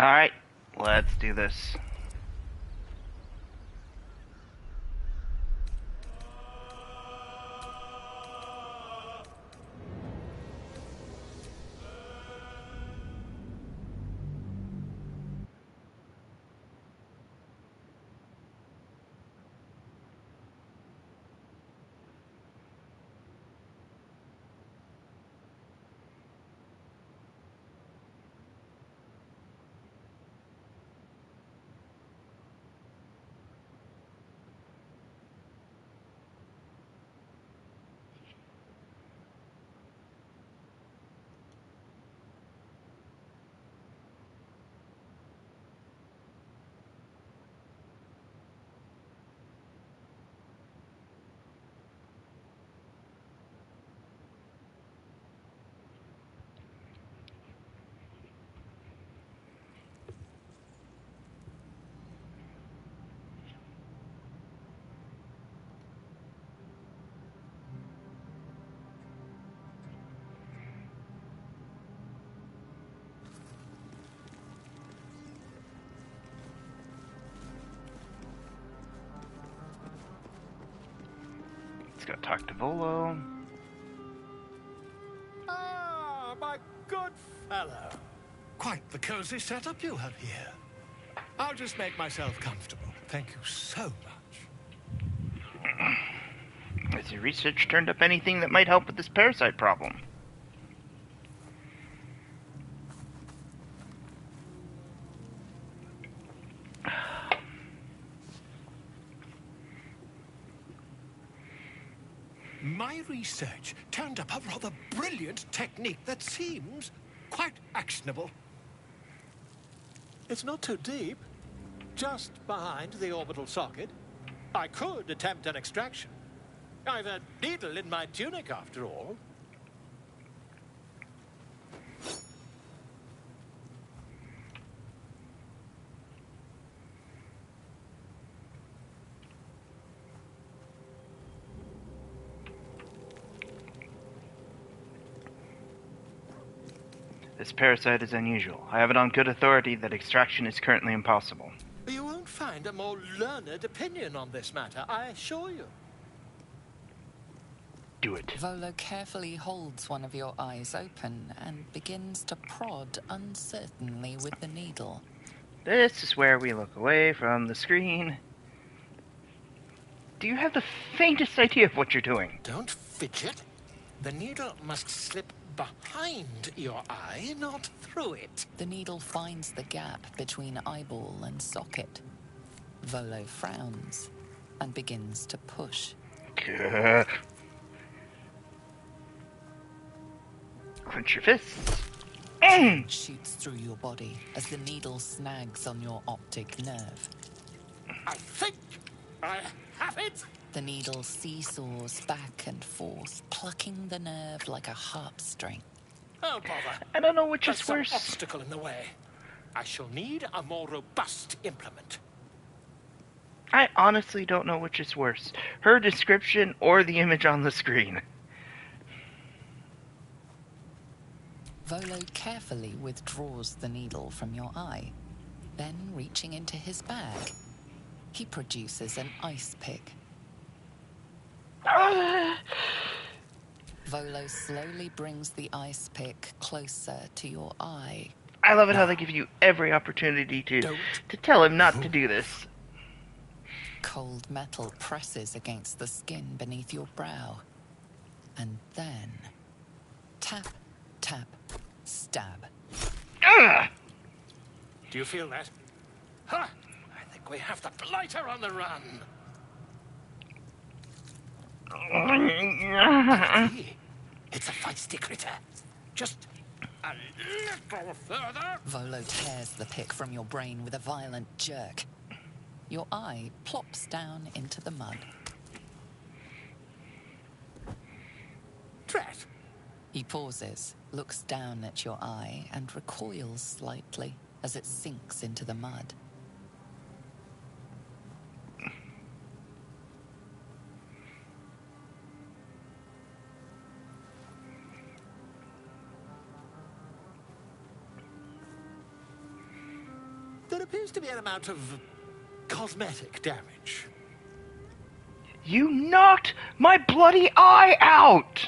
Alright, let's do this. Let's go talk to Volo. Ah, my good fellow. Quite the cozy setup you have here. I'll just make myself comfortable. Thank you so much. Has your research turned up anything that might help with this parasite problem? My research turned up a rather brilliant technique that seems quite actionable. It's not too deep. Just behind the orbital socket. I could attempt an extraction. I've a needle in my tunic, after all. This parasite is unusual. I have it on good authority that extraction is currently impossible. You won't find a more learned opinion on this matter, I assure you. Do it. Volo carefully holds one of your eyes open and begins to prod uncertainly with the needle. This is where we look away from the screen. Do you have the faintest idea of what you're doing? Don't fidget. The needle must slip behind your eye, not through it. The needle finds the gap between eyeball and socket. Volo frowns and begins to push. Clench your fists. Shoots through your body as the needle snags on your optic nerve. I think I have it. The needle seesaws back and forth, plucking the nerve like a harp string. Oh, bother. I don't know which There's is some worse. obstacle in the way. I shall need a more robust implement. I honestly don't know which is worse. Her description or the image on the screen. Volo carefully withdraws the needle from your eye. Then, reaching into his bag, he produces an ice pick. Volo slowly brings the ice pick closer to your eye. I love it how they give you every opportunity to tell him not to do this. Cold metal presses against the skin beneath your brow. And then, tap, tap, stab. Do you feel that? Ha! I think we have the blighter on the run. Hey, it's a feisty critter. Just a little further. Volo tears the pick from your brain with a violent jerk. Your eye plops down into the mud. Drat. He pauses, looks down at your eye, and recoils slightly as it sinks into the mud. There appears to be an amount of cosmetic damage. You knocked my bloody eye out!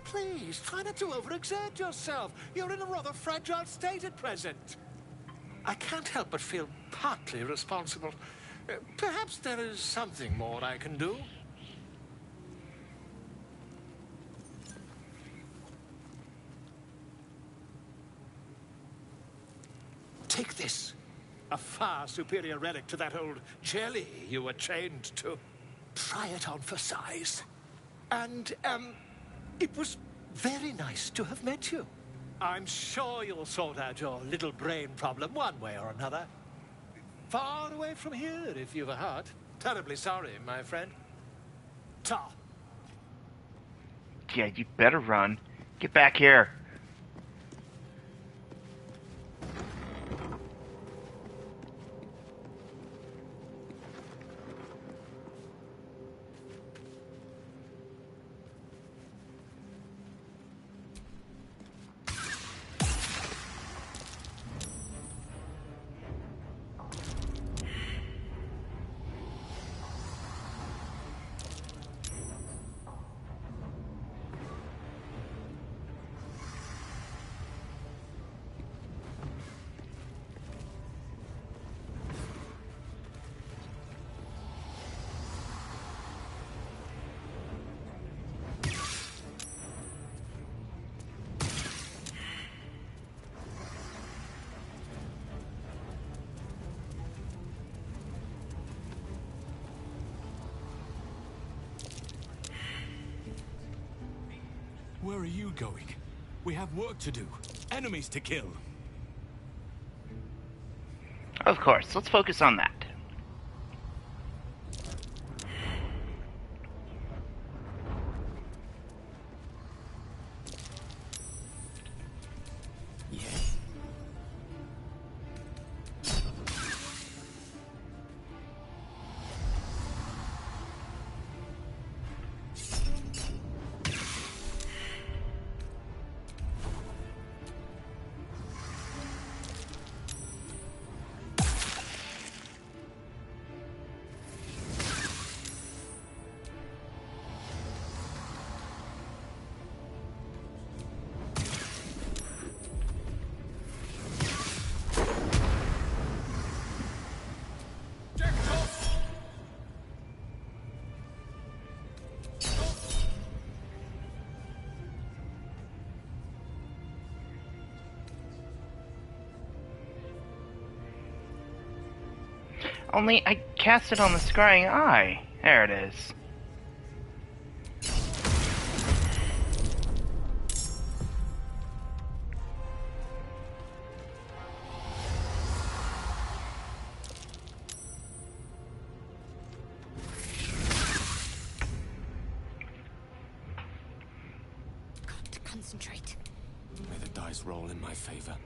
Please, try not to overexert yourself. You're in a rather fragile state at present. I can't help but feel partly responsible. Perhaps there is something more I can do. Take this. A far superior relic to that old jelly you were chained to. Try it on for size. And, it was very nice to have met you. I'm sure you'll sort out your little brain problem one way or another. Far away from here, if you've a heart. Terribly sorry, my friend. Ta. Yeah, you better run. Get back here. Where are you going? We have work to do. Enemies to kill. Of course, let's focus on that. Yes. Only I cast it on the scrying eye. There it is. Got to concentrate. May the dice roll in my favor.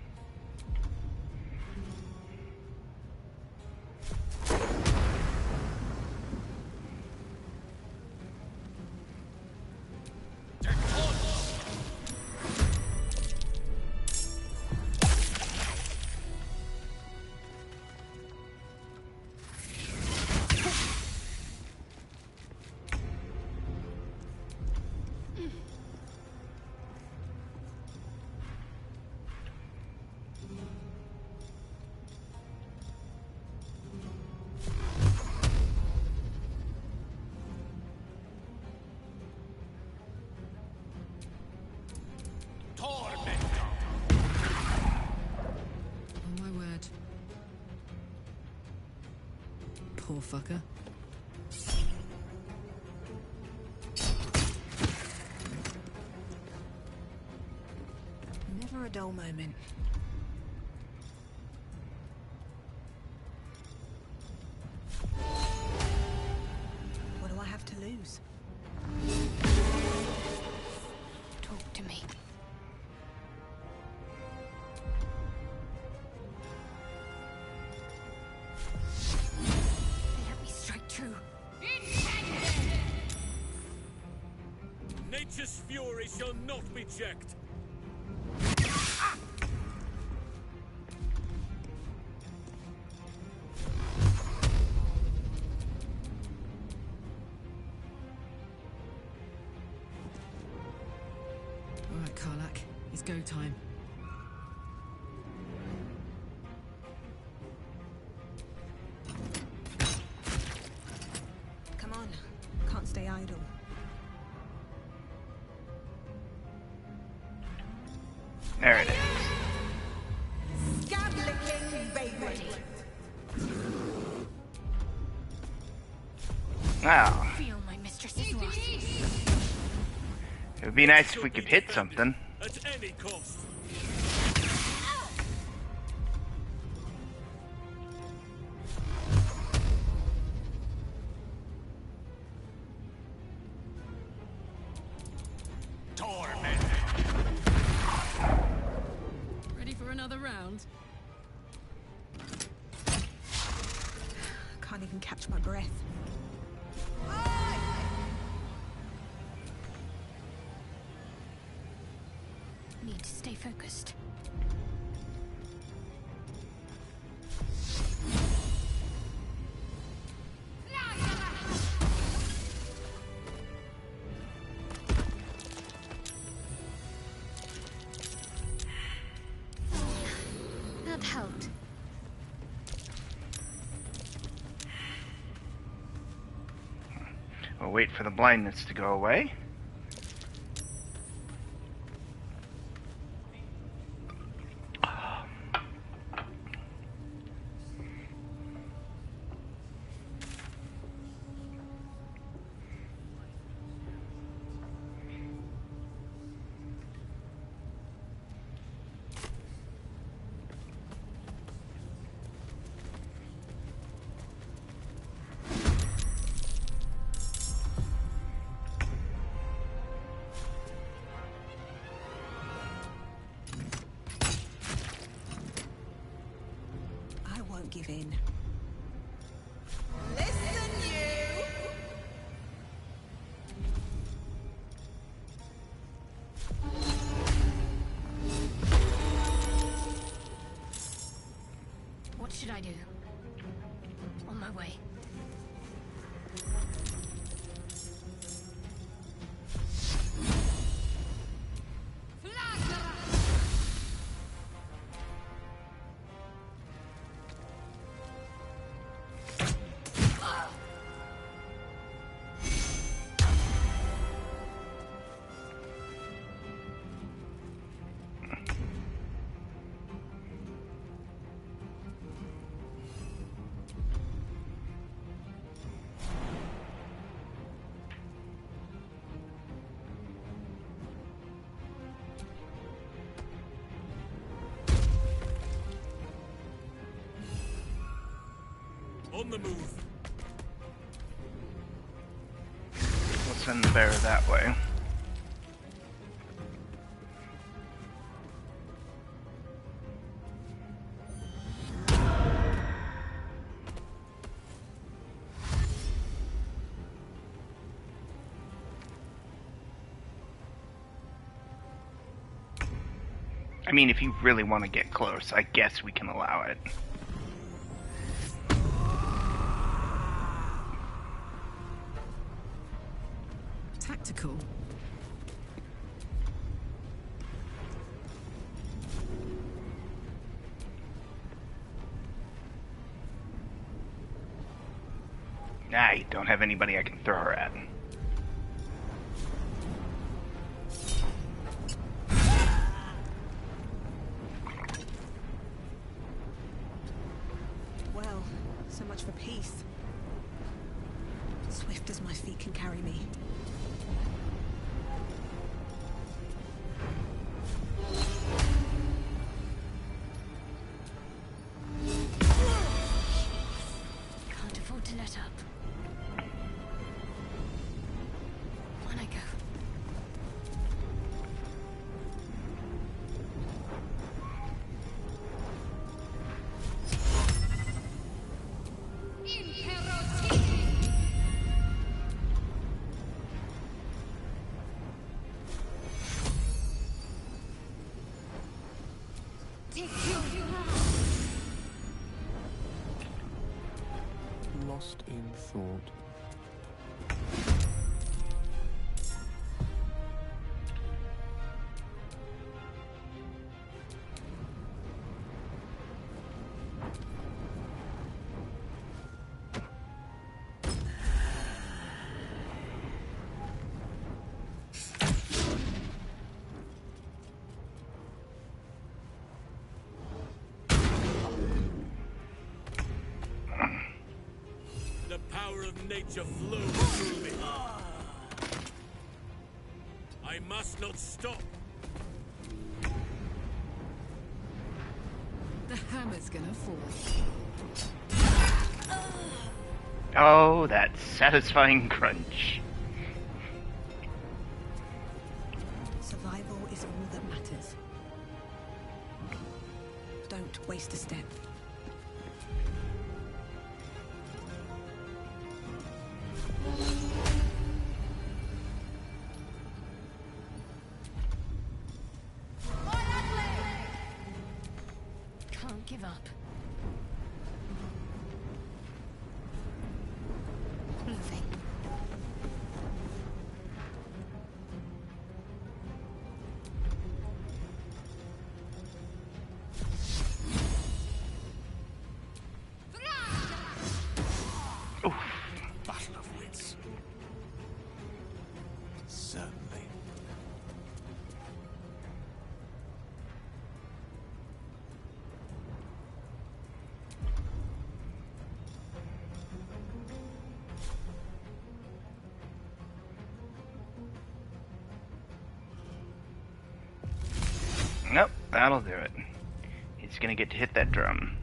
Poor fucker. Never a dull moment. What do I have to lose? Talk to me. Let me strike true. Nature's fury shall not be checked. It's go time. Come on. Can't stay idle. There it is. Scab-licking baby. Wow. Feel my mistress's wrath. It would be nice if we could hit something. At any cost. Ready for another round? Can't even catch my breath. Need to stay focused. That helped. We'll wait for the blindness to go away. I won't give in. Listen, you! What should I do? On my way. On the move. We'll send the bear that way. I mean, if you really want to get close, I guess we can allow it. Tactical. I don't have anybody I can throw her at. Well, so much for peace. Swift as my feet can carry me. Can't afford to let up. On I go. Lost in thought. nature flows through me. I must not stop. The hammer's gonna fall. Oh, that satisfying crunch. Survival is all that matters. Don't waste a step. Can't give up. Moving. Oof. Battle of wits. Certainly. Nope, that'll do it. He's gonna get to hit that drum.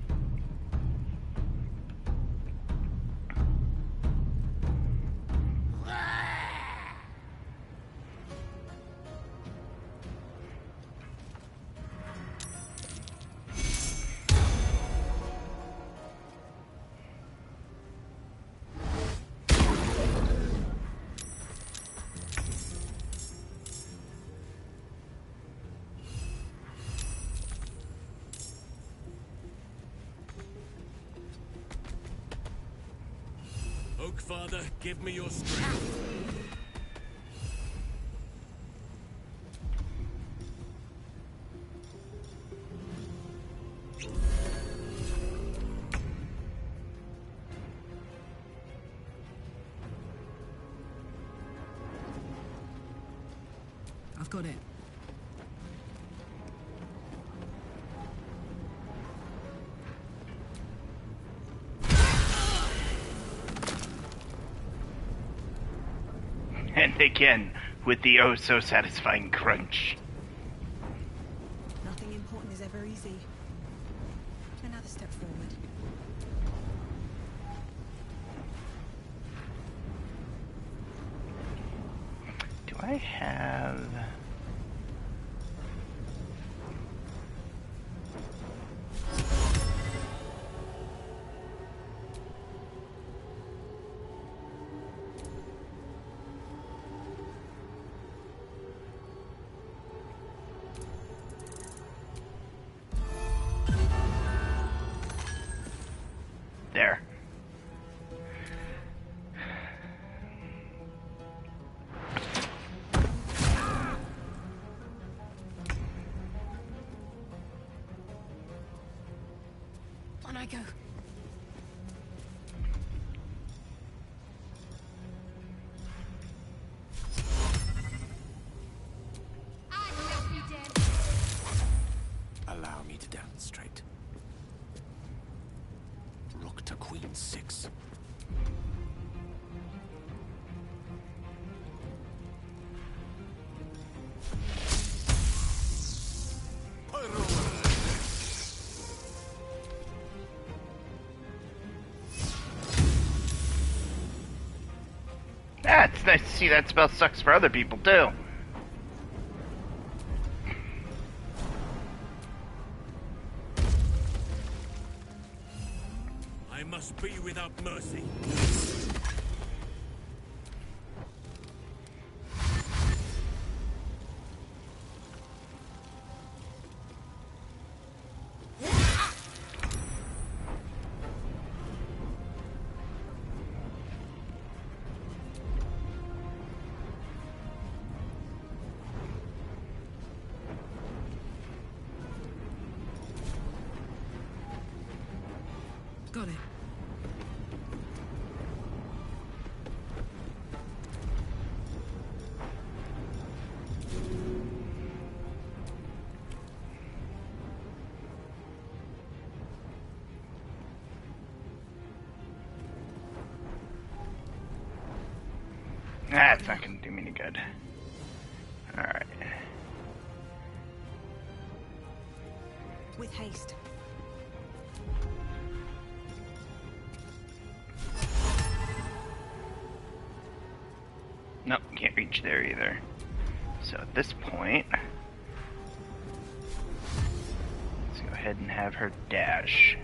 Oak Father, give me your strength. I've got it. And again, with the oh so satisfying crunch. Nothing important is ever easy. Another step forward. Do I have... There. On I go. I will be dead. Allow me to demonstrate. Rook to queen 6. Ah, it's nice to see that spell sucks for other people, too. I must be without mercy. Got it. That's not gonna do me any good. Alright. With haste. Nope, can't reach there either. So at this point, let's go ahead and have her dash.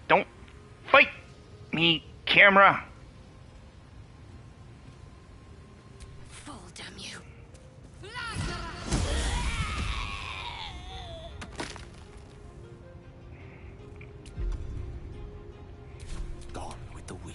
Don't fight me, camera! Fall, damn you. Gone with the weave.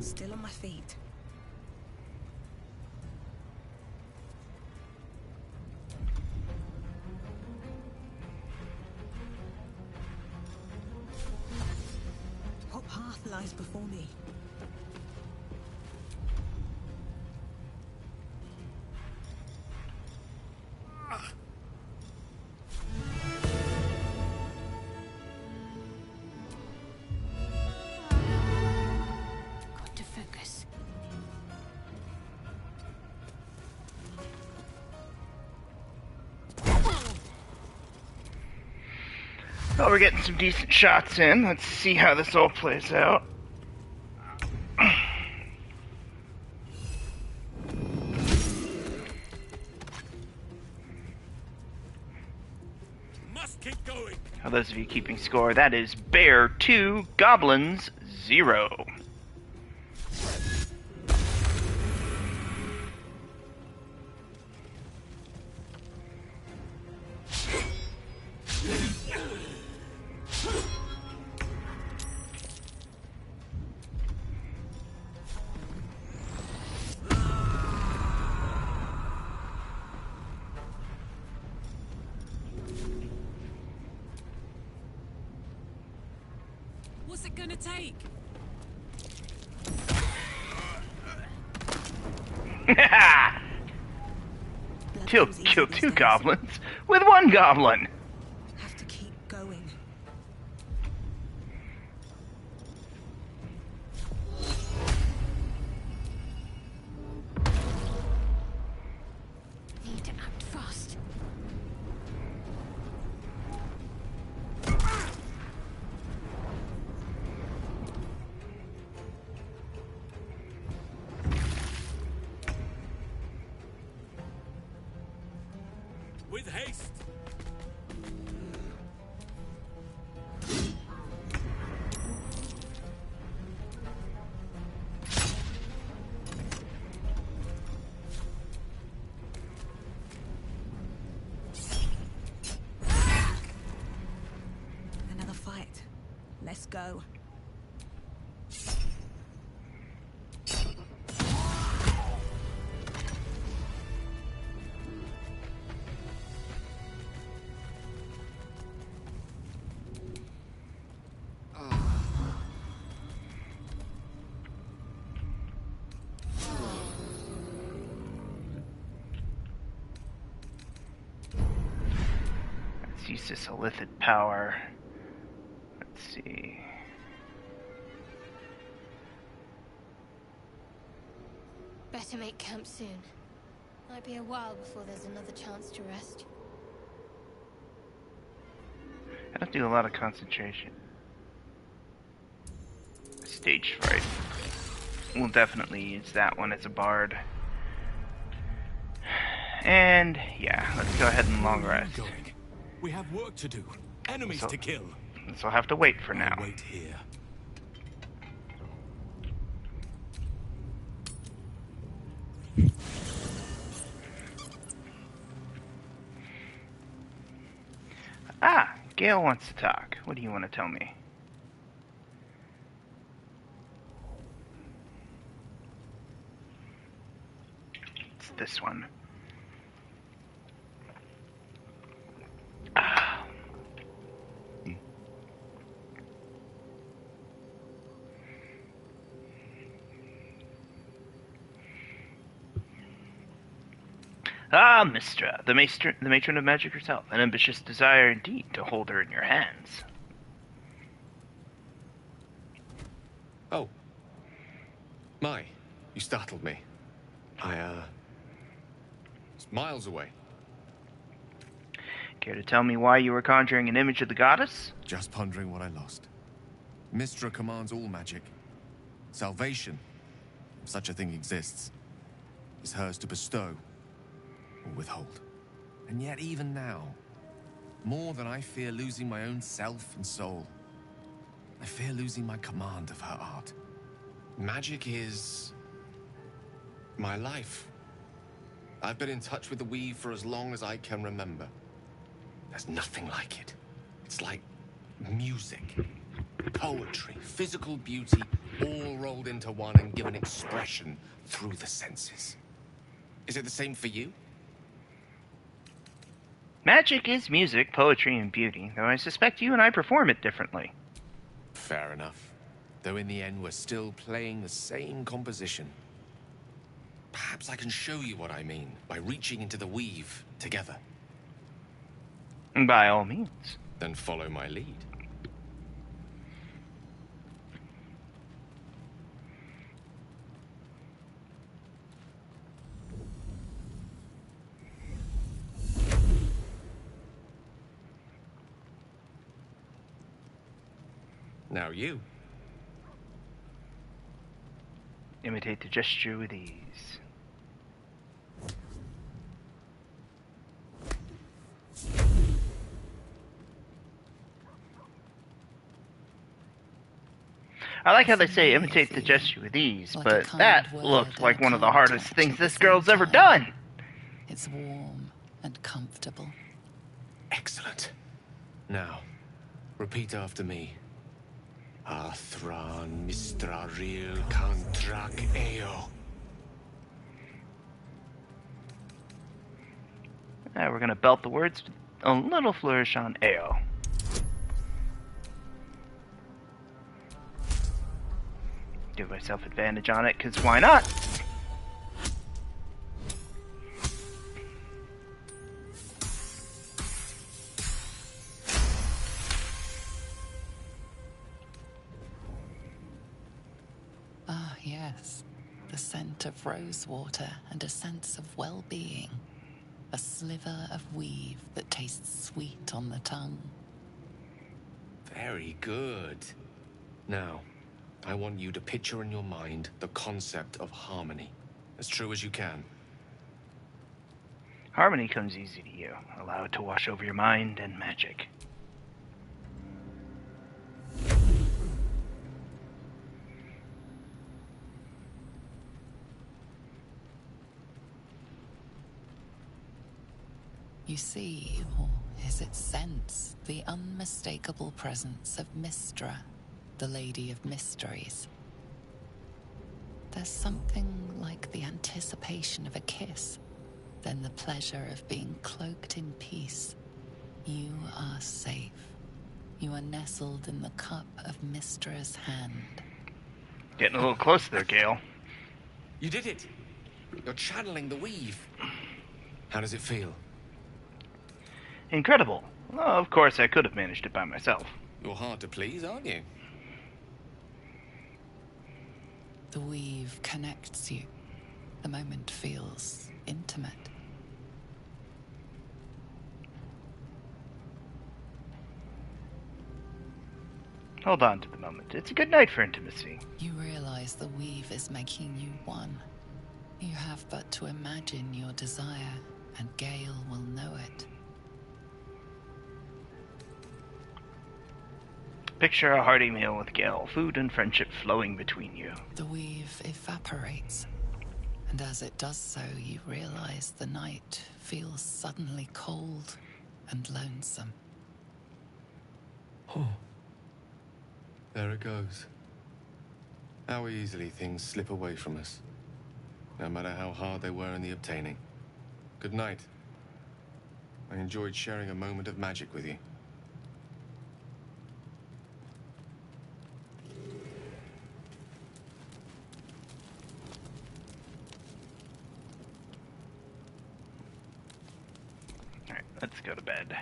Still on my feet. What path lies before me? Got to focus. Well, we're getting some decent shots in. Let's see how this all plays out. Must keep going. Now, those of you keeping score, that is Bear 2, Goblins 0. What's it gonna take? Kill Blood comes easy these two days. goblins with one goblin. Have to keep going. Need to act fast. With haste. Another fight. Let's go. Let's use this illithid power. Let's see. Better make camp soon. Might be a while before there's another chance to rest. I don't do a lot of concentration. Stage fright. We'll definitely use that one as a bard. And yeah, let's go ahead and long rest. We have work to do. Enemies to kill. So I'll have to wait for now. I'll wait here. Ah, Gale wants to talk. What do you want to tell me? It's this one. Ah. Ah, Mistra, the matron of magic herself. An ambitious desire indeed to hold her in your hands. Oh. My, you startled me. It's miles away. Care to tell me why you were conjuring an image of the goddess? Just pondering what I lost. Mistra commands all magic. Salvation, if such a thing exists, is hers to bestow or withhold. And yet even now, more than I fear losing my own self and soul, I fear losing my command of her art. Magic is my life. I've been in touch with the weave for as long as I can remember. There's nothing like it. It's like music, poetry, physical beauty, all rolled into one and given expression through the senses. Is it the same for you? Magic is music, poetry, and beauty, though I suspect you and I perform it differently. Fair enough. Though in the end, we're still playing the same composition. Perhaps I can show you what I mean by reaching into the weave together. By all means. Then follow my lead. Now you. Imitate the gesture with ease. I like how they say imitate the gesture with ease, Like but a kind that word looked like and one of the kind hardest touch things at the this same girl's ever time. done. It's warm and comfortable. Excellent. Now, repeat after me. Athran Mistraril Kantrak Eo. We're gonna belt the words with a little flourish on AO. Give myself advantage on it, because why not? Ah, yes. The scent of rosewater and a sense of well-being. A sliver of weave that tastes sweet on the tongue. Very good. Now, I want you to picture in your mind the concept of harmony, as true as you can. Harmony comes easy to you. Allow it to wash over your mind and magic. You see, or is it sense, the unmistakable presence of Mistra, the Lady of Mysteries. There's something like the anticipation of a kiss, then the pleasure of being cloaked in peace. You are safe. You are nestled in the cup of Mistra's hand. Getting a little close there, Gale. You did it! You're channeling the weave. How does it feel? Incredible. Well, of course, I could have managed it by myself. You're hard to please, aren't you? The weave connects you. The moment feels intimate. Hold on to the moment. It's a good night for intimacy. You realize the weave is making you one. You have but to imagine your desire, and Gale will know it. Picture a hearty meal with Gale, food and friendship flowing between you. The weave evaporates, and as it does so, you realize the night feels suddenly cold and lonesome. Oh. There it goes. How easily things slip away from us, no matter how hard they were in the obtaining. Good night. I enjoyed sharing a moment of magic with you. Alright, let's go to bed.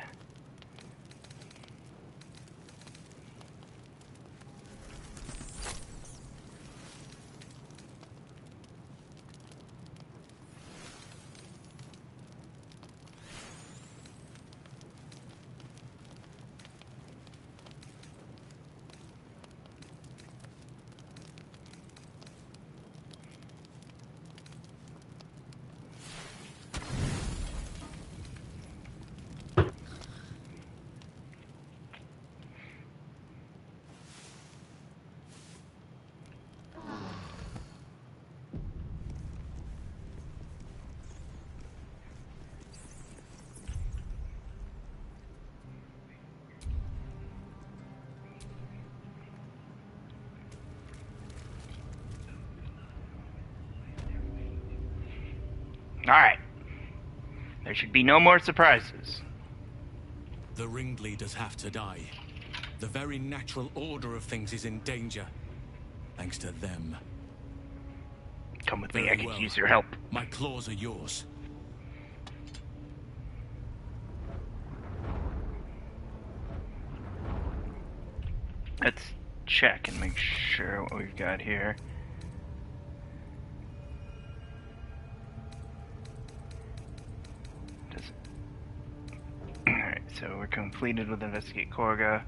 Alright. There should be no more surprises. The ringleaders have to die. The very natural order of things is in danger. Thanks to them. Come with me, Very I could well. use your help. My claws are yours. Let's check and make sure what we've got here. Alright, so we're completed with Investigate Korga.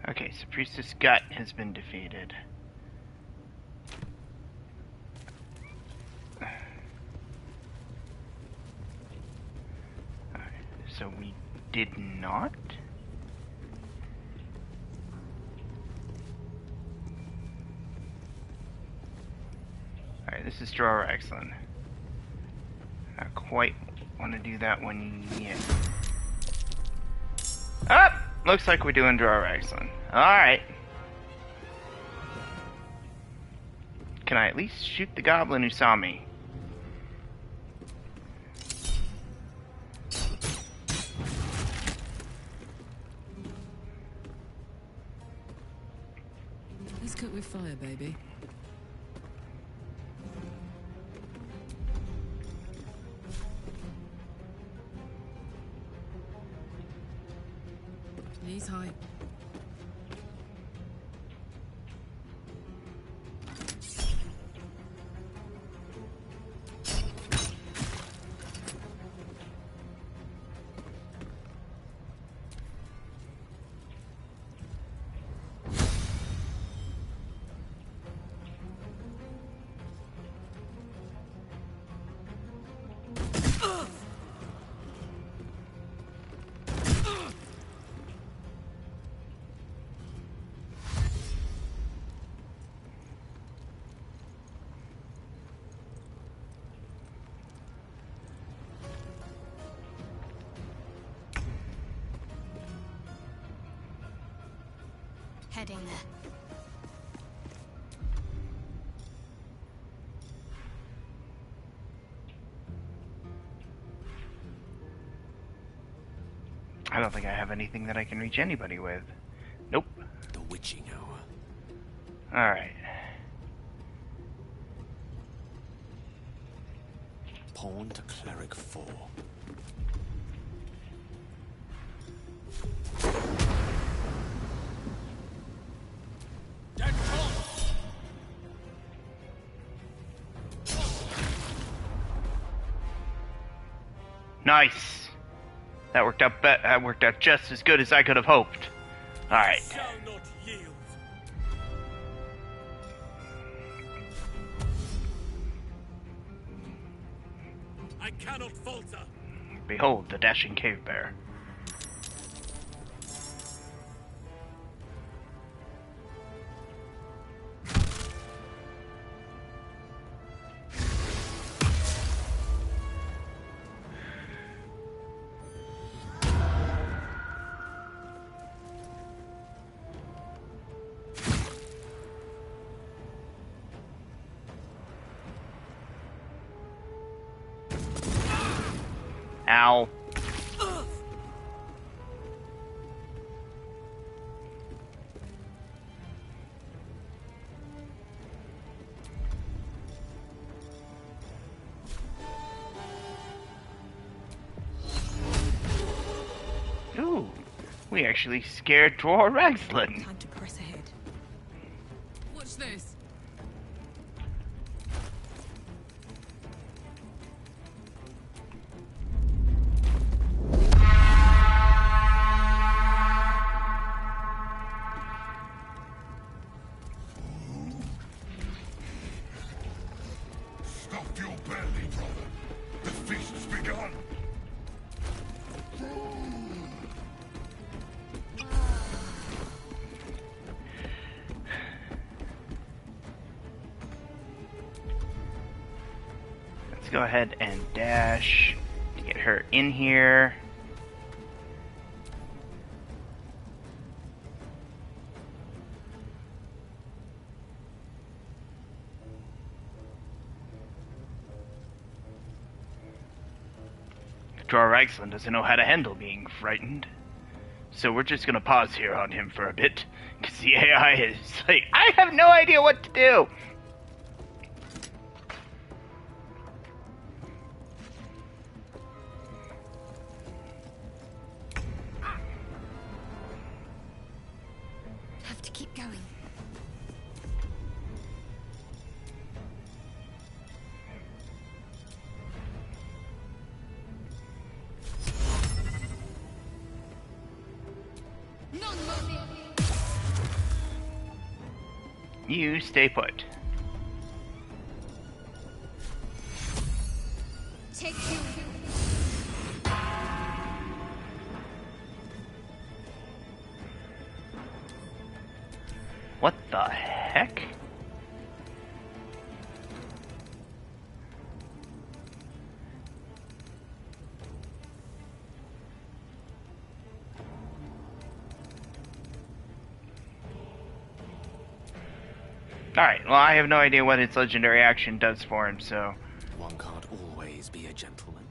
Okay, so Priestess Gut has been defeated. Alright, so we did not? Alright, this is Drawer Excellent. I don't quite want to do that one yet. Ah! Looks like we're doing Drawer Excellent. Alright. Can I at least shoot the goblin who saw me? Let's cook with fire, baby. Knees high. Heading there. I don't think I have anything that I can reach anybody with. Nope. The witching hour. Alright. Pawn to cleric 4. Nice. That worked out just as good as I could have hoped. All right. Shall not yield. I cannot falter. Behold the dashing cave bear. Ow. Ooh, we actually scared Dwarf Ragslin. Time to press ahead. Watch this. Stop your belly, brother. The feast's begun. Let's go ahead and dash to get her in here. Dwarf Ragslin doesn't know how to handle being frightened. So we're just gonna pause here on him for a bit, because the AI is like, I have no idea what to do! Have to keep going. You stay put. Take you. What the heck? Alright, well I have no idea what its legendary action does for him, so... One can't always be a gentleman.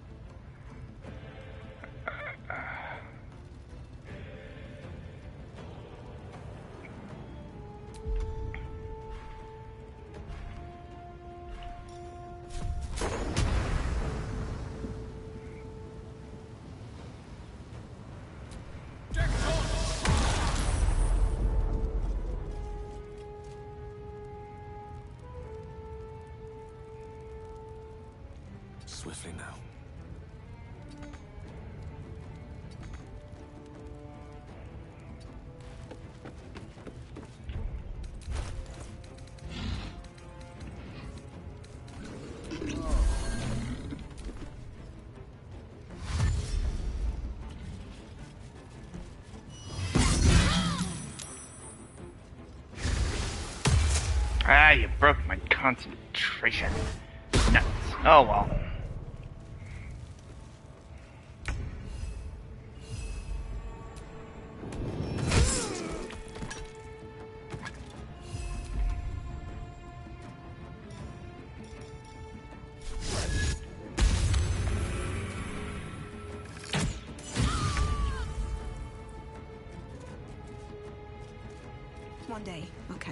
Swiftly now. Ah, you broke my concentration. Nuts. Oh well.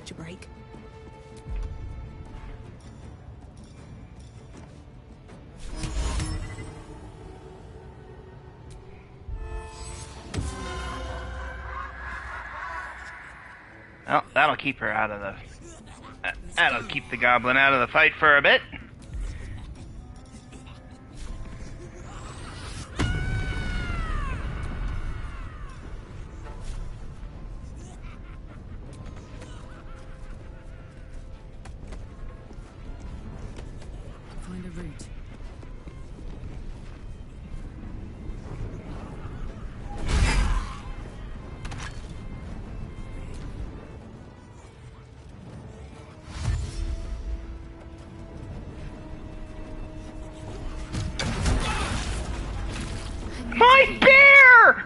catch a break. Well, that'll keep her out of the... that'll keep the goblin out of the fight for a bit. Find a route. My bear!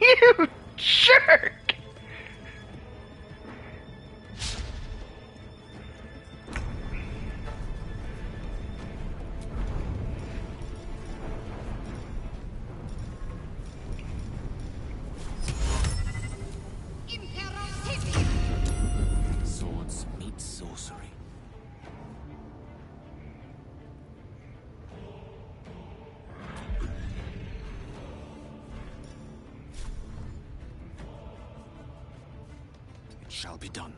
You jerk! Swords meet sorcery. It shall be done.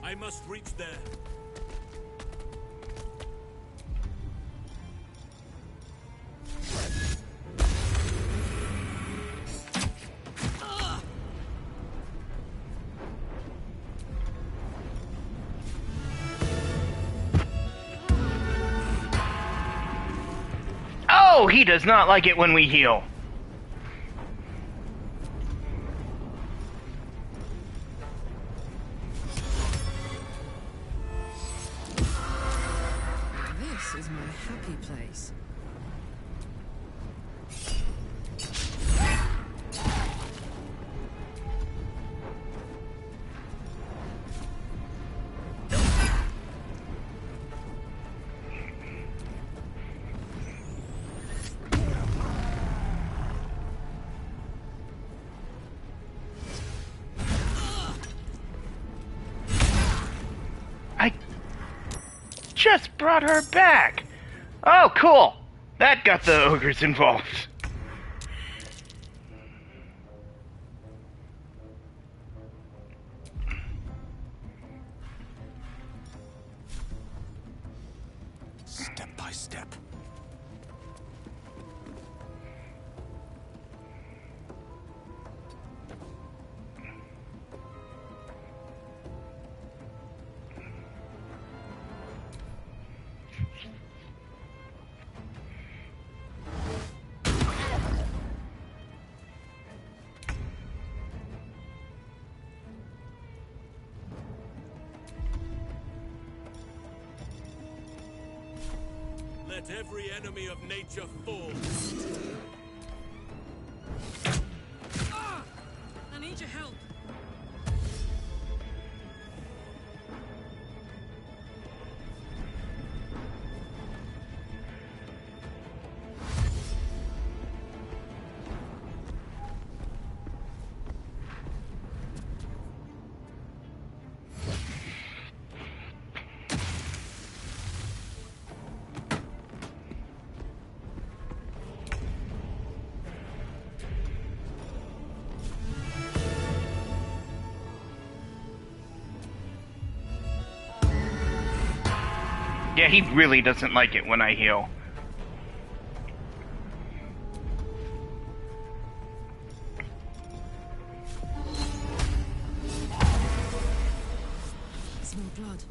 I must reach there. Oh, he does not like it when we heal. This is my happy place. I just brought her back. Oh, cool. That got the ogres involved. Step by step. Let every enemy of nature fall. I need your help. Yeah, he really doesn't like it when I heal. Smell blood.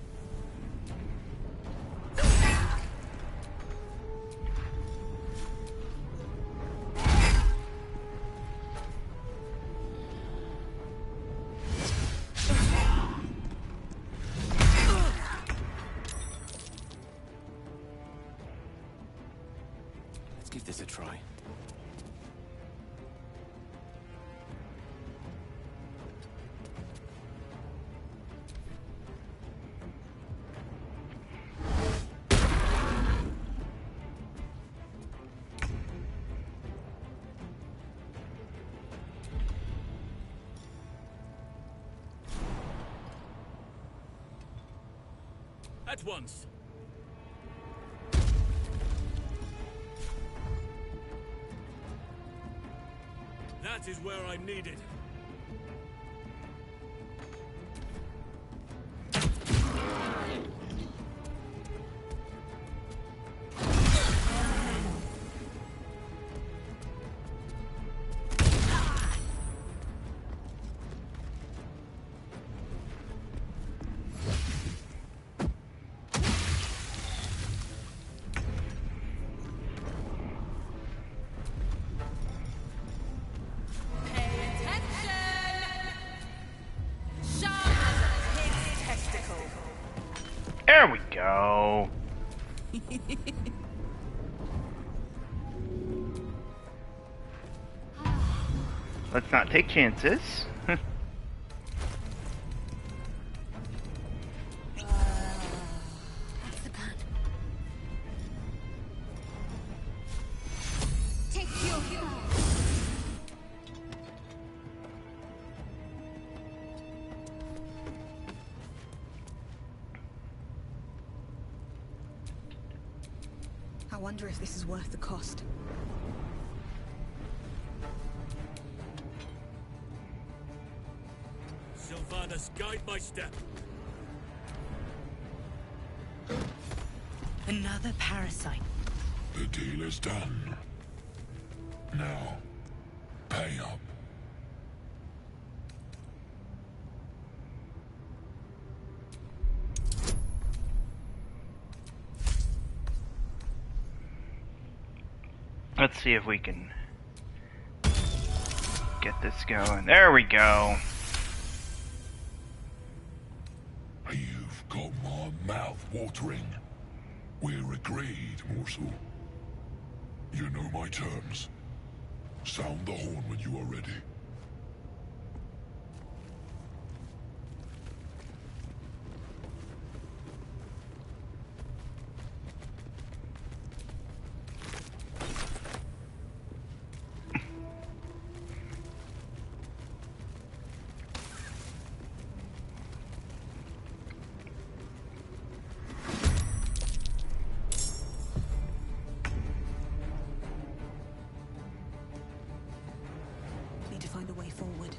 give this a try. At once. That is where I'm needed. There we go. Let's not take chances. That's the plan. Take your heal. I wonder if this is worth the cost. Sylvanas, guide my step. Another parasite. The deal is done. Now, pay up. Let's see if we can get this going. There we go. You've got my mouth watering. We're agreed, morsel. You know my terms. Sound the horn when you are ready. Need to find a way forward.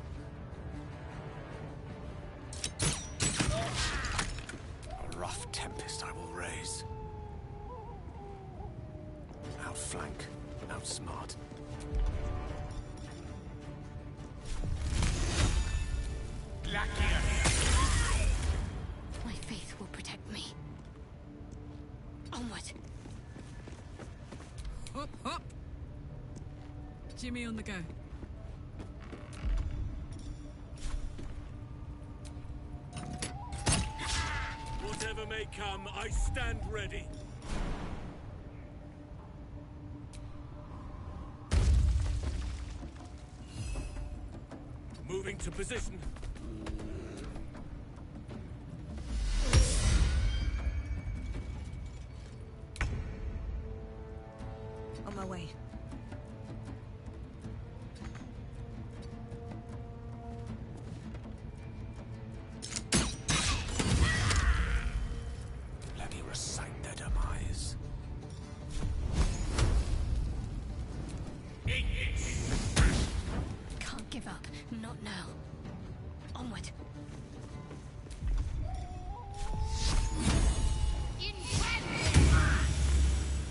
A rough tempest I will raise. Outflank, outsmart. My faith will protect me. Onward. Hop, hop. Jimmy on the go. Whatever may come, I stand ready. Moving to position. On my way. Let me recite their demise. Can't give up. Not now. Onward.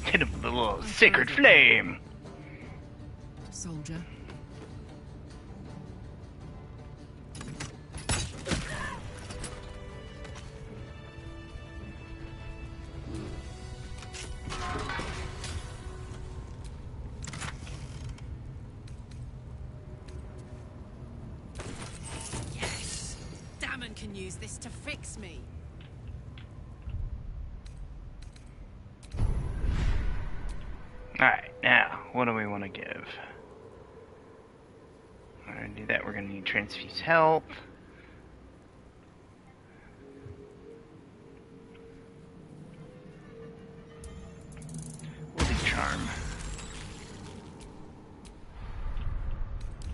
Hit him with a little sacred flame. Soldier. Yes! Damon can use this to fix me. Alright, now, what do we want to give? We're going to do that. We're going to need transfuse health. We'll do charm.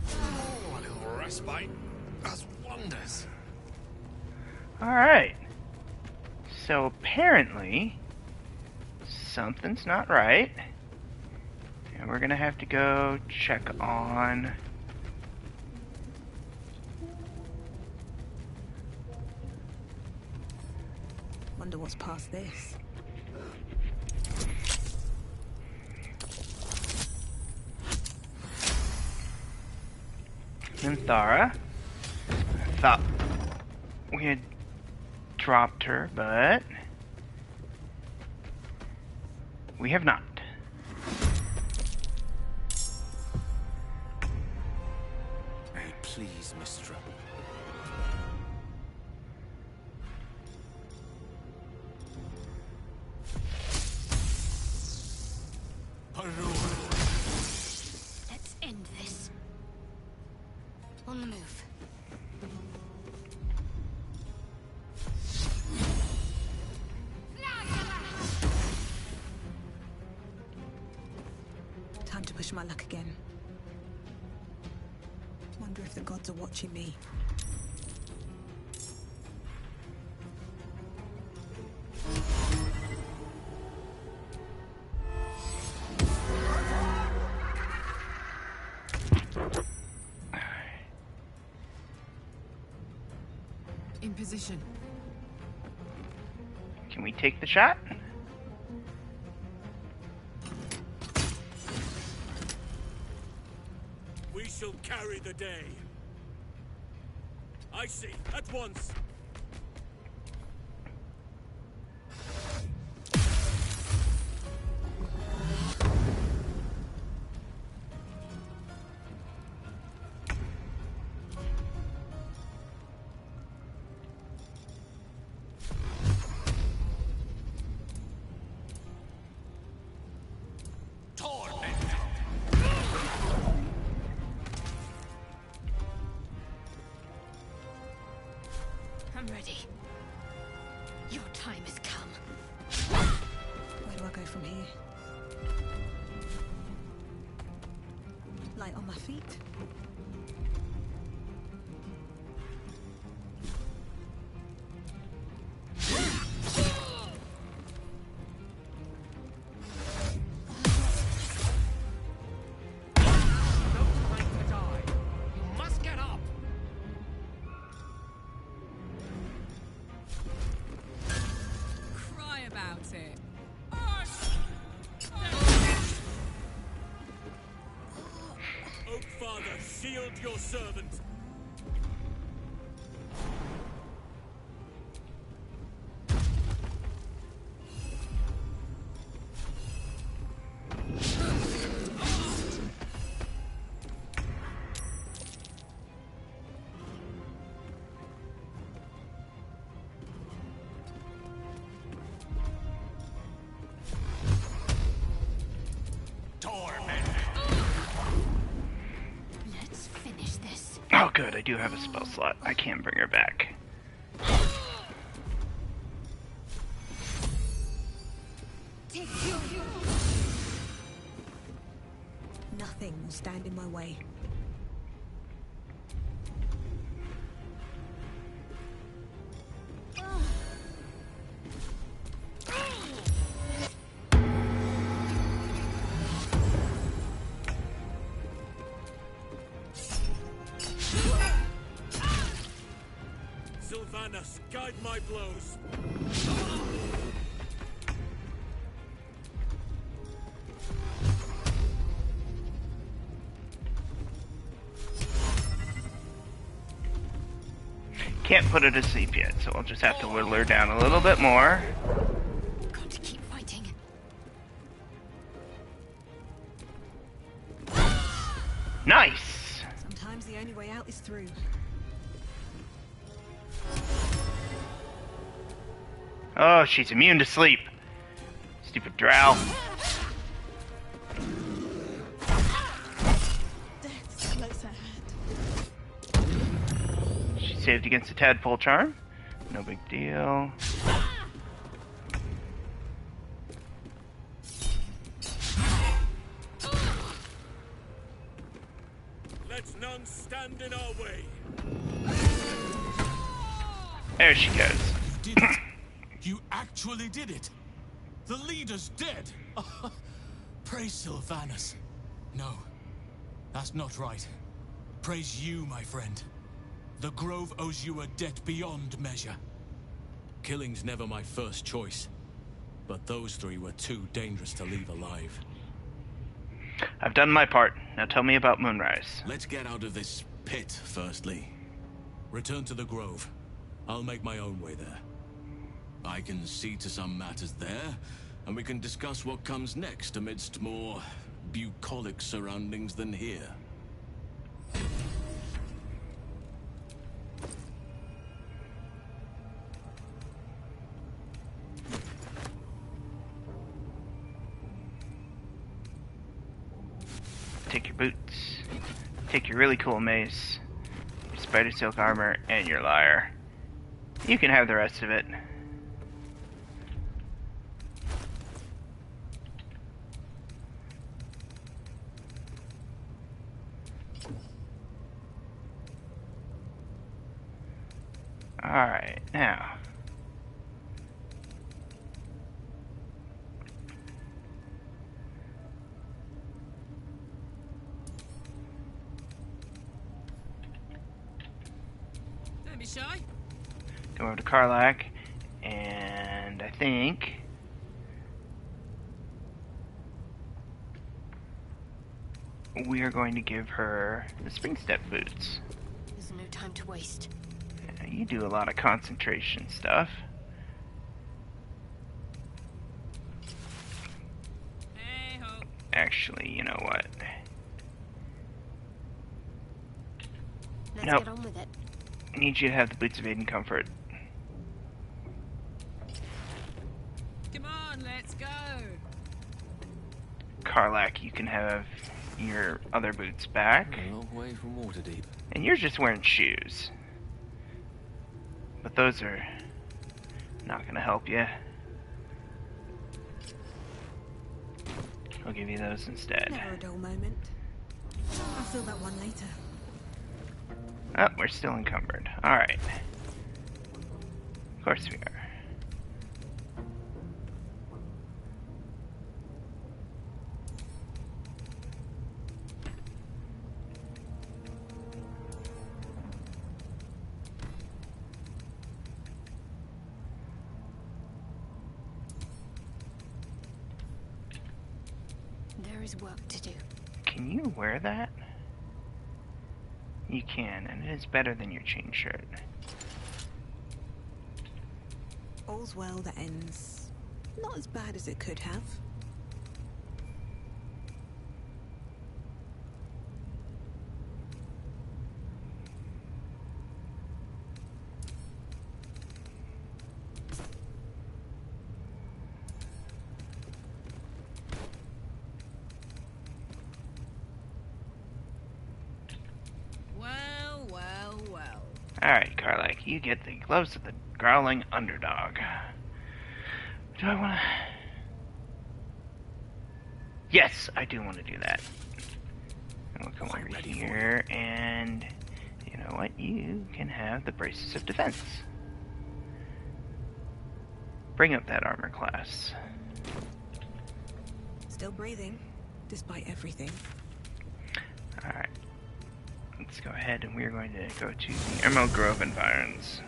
Oh, a little respite does wonders. Alright. So apparently, something's not right. And we're gonna have to go check on... Wonder what's past this. Minthara. I thought we had dropped her, but we have not. May it please, Mistra. Let's end this. On the move. Time to push my luck again. Wonder if the gods are watching me. In position. Can we take the shot? We shall carry the day. I see, at once. I'm ready. Your time has come. Where do I go from here? Light on my feet? Cry about it. Oak Father, shield your servant. Let's finish this. Oh good, I do have a spell slot. I can bring her back. Nothing will stand in my way. Sylvanas, guide my blows. Can't put her to sleep yet, so I'll just have to whittle her down a little bit more. Got to keep fighting. Nice! Sometimes the only way out is through. Oh, she's immune to sleep. Stupid drow. saved against the tadpole charm. No big deal. Let none stand in our way. There she goes. You did it. You actually did it. The leader's dead. Praise Sylvanus. No, that's not right. Praise you, my friend. The Grove owes you a debt beyond measure. Killing's never my first choice, but those three were too dangerous to leave alive. I've done my part. Now tell me about Moonrise. Let's get out of this pit, firstly. Return to the Grove. I'll make my own way there. I can see to some matters there, and we can discuss what comes next amidst more bucolic surroundings than here. Take your boots. Take your really cool mace, your spider silk armor, and your lyre. You can have the rest of it. Alright, now. Don't be shy. Go over to Karlak, and I think we are going to give her the spring step boots. There's no time to waste. You do a lot of concentration stuff. Hey ho. Actually, you know what? Let's Nope. get on with it. I need you to have the boots of aid and comfort. Come on, let's go. Karlak, you can have your other boots back. A long way from Waterdeep. And you're just wearing shoes. But those are not gonna help you. I'll give you those instead. Never a dull moment. I'll feel that one later. Oh, we're still encumbered. Alright. Of course we are. There is work to do. Can you wear that? You can, and it is better than your chain shirt. All's well that ends not as bad as it could have. Well, well, well. Alright, Karlak, you get the gloves of the growling underdog. Do I want to... Yes, I do want to do that. And we'll come over here, and you know what? You can have the braces of defense. Bring up that armor class. Still breathing, despite everything. Alright. Let's go ahead and we're going to go to the Emerald Grove Environs.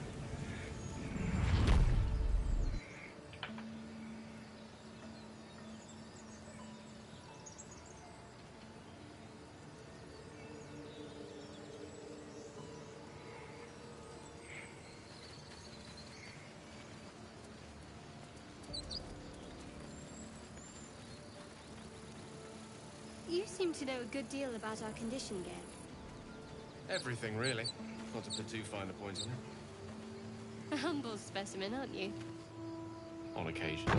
You seem to know a good deal about our condition, Gale. Everything, really. Not to put too fine a point on it. A humble specimen, aren't you? On occasion.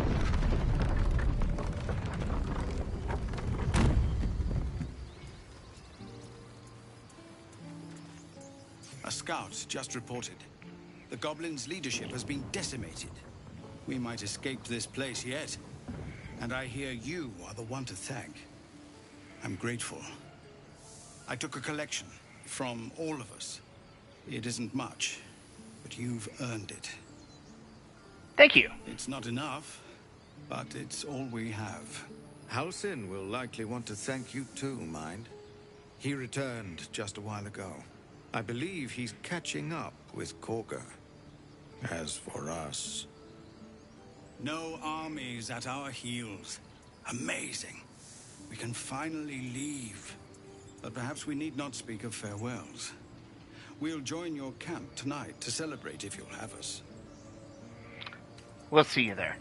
A scout just reported. The goblins' leadership has been decimated. We might escape this place yet. And I hear you are the one to thank. I'm grateful. I took a collection from all of us. It isn't much, but you've earned it. Thank you. It's not enough, but it's all we have. Halsin will likely want to thank you too, mind. He returned just a while ago. I believe he's catching up with Korga. As for us... No armies at our heels. Amazing. We can finally leave. But perhaps we need not speak of farewells. We'll join your camp tonight to celebrate if you'll have us. We'll see you there.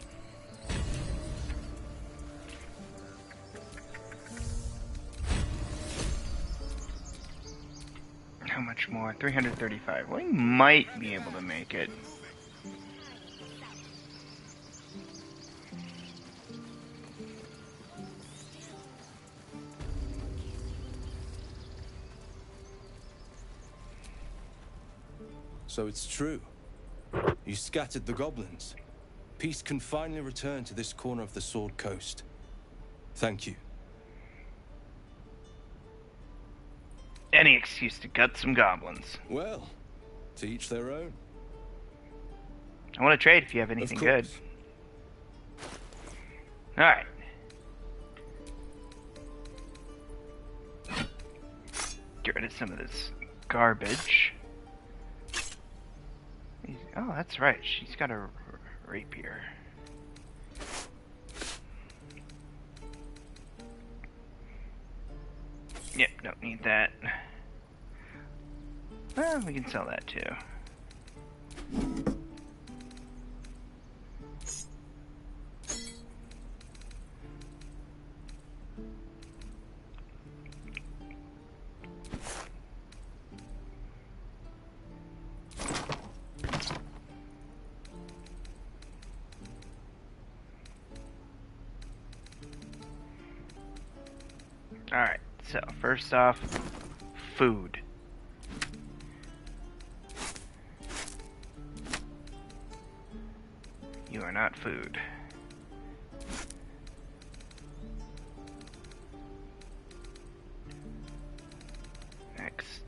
How much more? 335. We might be able to make it. So it's true. You scattered the goblins. Peace can finally return to this corner of the Sword Coast. Thank you. Any excuse to gut some goblins. Well, to each their own. I want to trade if you have anything good. Alright. Get rid of some of this garbage. Oh, that's right. She's got a rapier. Yep, don't need that. Well, we can sell that too. Alright, so first off, food. You are not food. Next.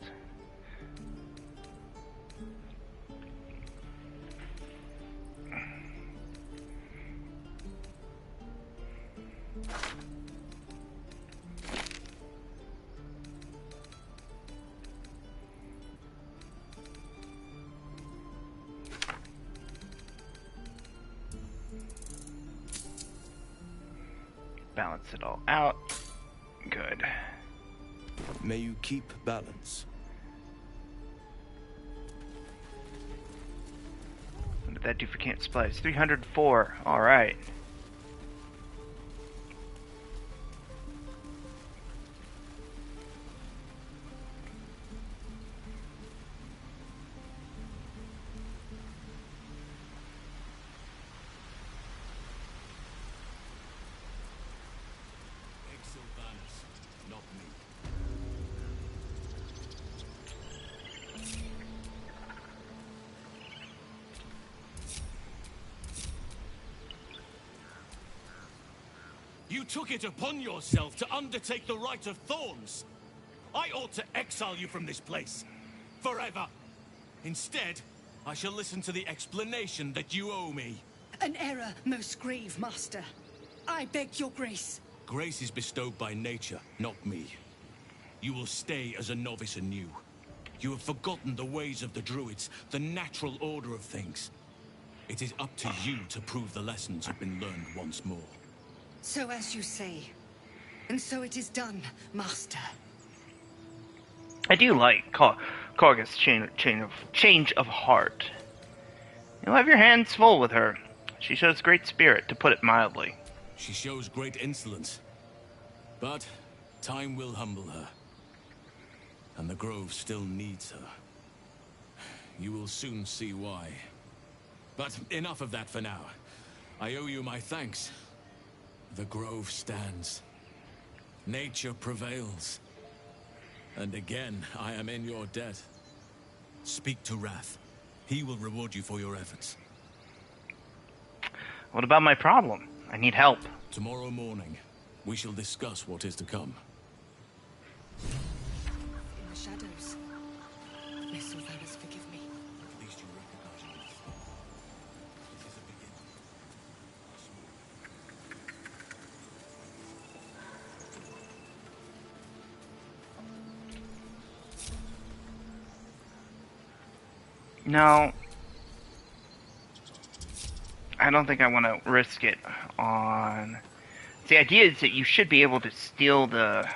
Balance it all out. Good. May you keep balance. What did that do for camp supplies? 304. Alright. You took it upon yourself to undertake the Rite of Thorns. I ought to exile you from this place. Forever. Instead, I shall listen to the explanation that you owe me. An error, most grave, master. I beg your grace. Grace is bestowed by nature, not me. You will stay as a novice anew. You have forgotten the ways of the druids, the natural order of things. It is up to you to prove the lessons have been learned once more. So as you say. And so it is done, master. I do like Korga's change of heart. You'll have your hands full with her. She shows great spirit, to put it mildly. She shows great insolence. But time will humble her. And the Grove still needs her. You will soon see why. But enough of that for now. I owe you my thanks. The Grove stands. Nature prevails. And again, I am in your debt. Speak to Wrath. He will reward you for your efforts. What about my problem? I need help. Tomorrow morning, we shall discuss what is to come. In the shadows. May Sylvanas forgive me. At least you recognize me. It is a beginning. No. I don't think I want to risk it on... The idea is that you should be able to steal the...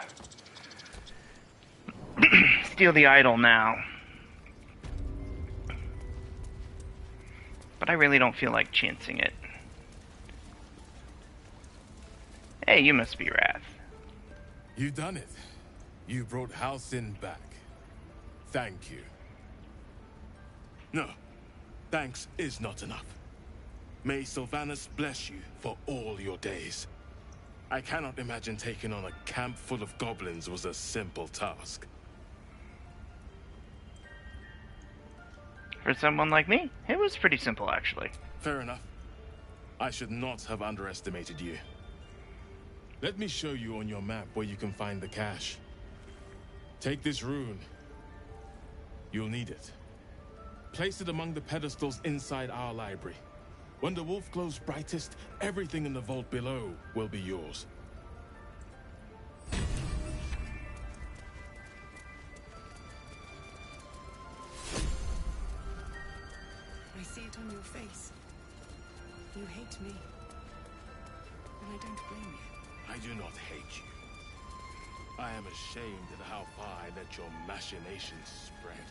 steal the idol now. But I really don't feel like chancing it. Hey, you must be Wrath. You done it. You brought Halcyon back. Thank you. No, thanks is not enough. May Sylvanas bless you for all your days. I cannot imagine taking on a camp full of goblins was a simple task. For someone like me, it was pretty simple, actually. Fair enough. I should not have underestimated you. Let me show you on your map where you can find the cache. Take this rune. You'll need it. Place it among the pedestals inside our library. When the wolf glows brightest, everything in the vault below will be yours. I see it on your face. You hate me. And I don't blame you. I do not hate you. I am ashamed at how far I let your machinations spread.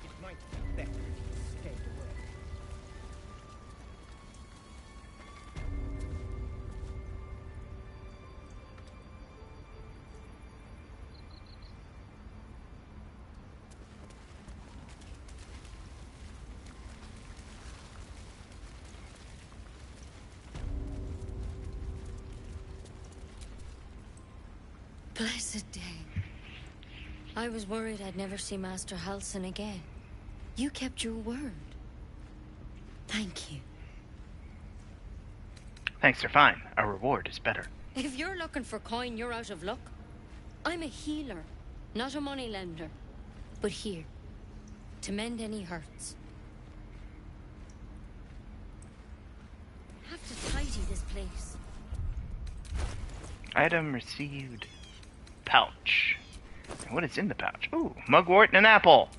It might be better if you stayed away. Blessed day. I was worried I'd never see Master Halcyon again. You kept your word. Thank you. Thanks are fine. Our reward is better. If you're looking for coin, you're out of luck. I'm a healer, not a moneylender. But here, to mend any hurts. Have to tidy this place. Item received. Pouch. What is in the pouch? Ooh, mugwort and an apple.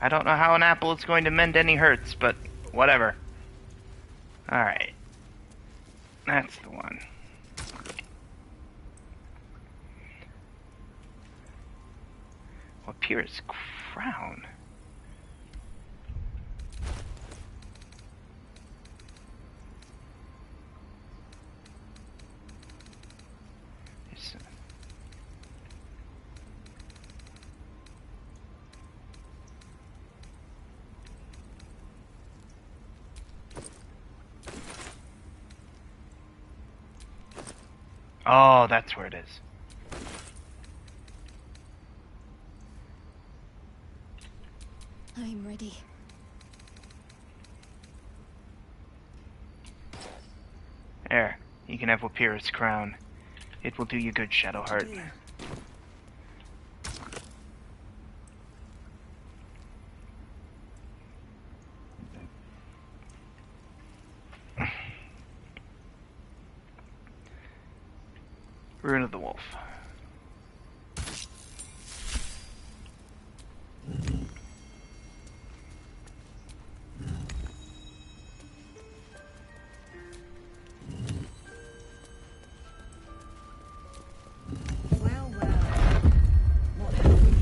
I don't know how an apple is going to mend any hurts, but whatever. Alright. That's the one. Pyrrhus crown. Oh, that's where it is. I'm ready. There, you can have Pyrrhus' crown. It will do you good, Shadowheart. Rune of the Wolf. Well, well. What have we here?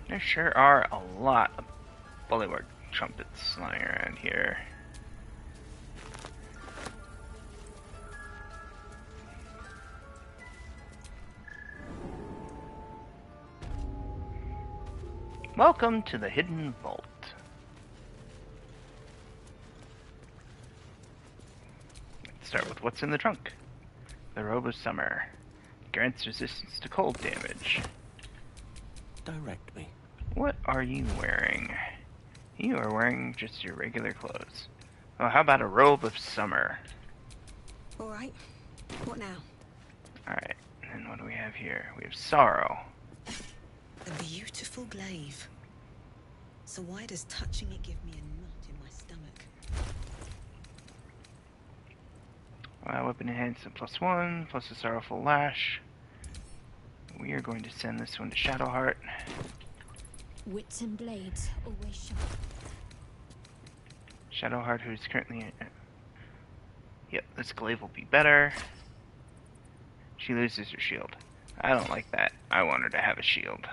There sure are a lot of bullywug trumpets lying around here. Welcome to the Hidden Vault. Let's start with what's in the trunk. The Robe of Summer. Grants resistance to cold damage. Direct me. What are you wearing? You are wearing just your regular clothes. Oh, how about a Robe of Summer? Alright. What now? Alright, and what do we have here? We have Sorrow. A beautiful glaive. So why does touching it give me a knot in my stomach? Weapon enhancement +1, plus a Sorrowful Lash. We are going to send this one to Shadowheart. Wits and blades, always sharp. Shadowheart, who's currently... Yep, this glaive will be better. She loses her shield. I don't like that. I want her to have a shield.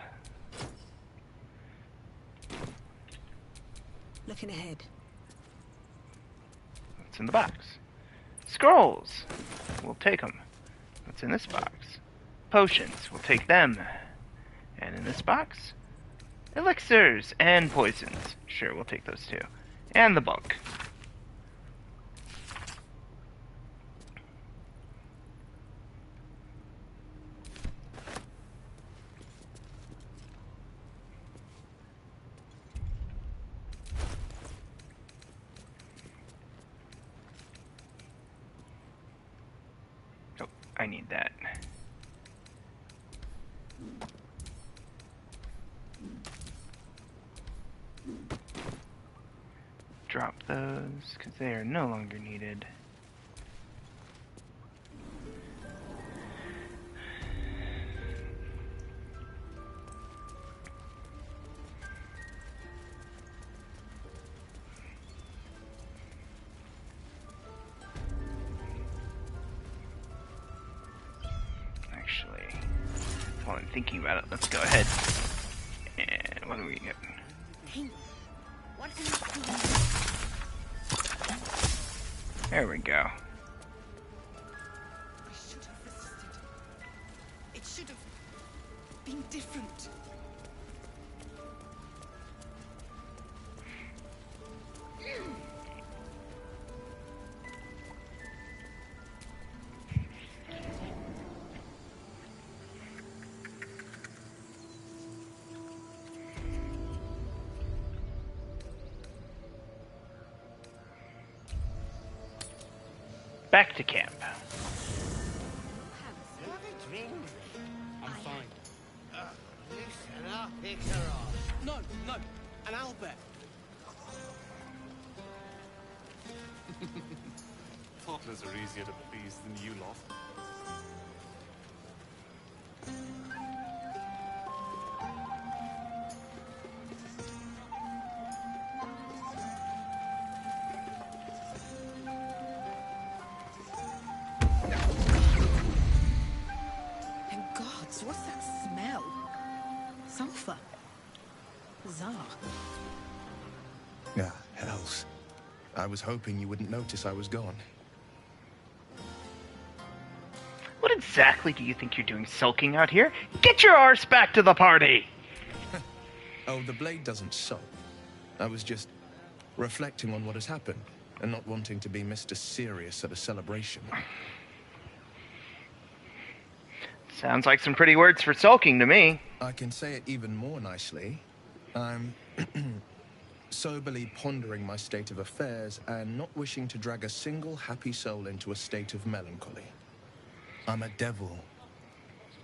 Looking ahead. What's in the box? Scrolls! We'll take them. What's in this box? Potions. We'll take them. And in this box? Elixirs and poisons. Sure, we'll take those too. And the book. Oh, I need that. Drop those, because they are no longer needed. Actually, while I'm thinking about it, let's go ahead. And what do we get? Hey, what am I doing? There we go. I should have resisted. It should have been different. Back to camp. I'm fine. Listen up, Ikaros. No, no, an Albert. Toddlers are easier to please than you lot. And gods, what's that smell? Sulfur. Bizarre. Ah, hells. I was hoping you wouldn't notice I was gone. What exactly do you think you're doing sulking out here? Get your arse back to the party! Oh, the blade doesn't sulk. I was just reflecting on what has happened and not wanting to be Mr. Serious at a celebration. Sounds like some pretty words for sulking to me. I can say it even more nicely. I'm soberly pondering my state of affairs and not wishing to drag a single happy soul into a state of melancholy. I'm a devil.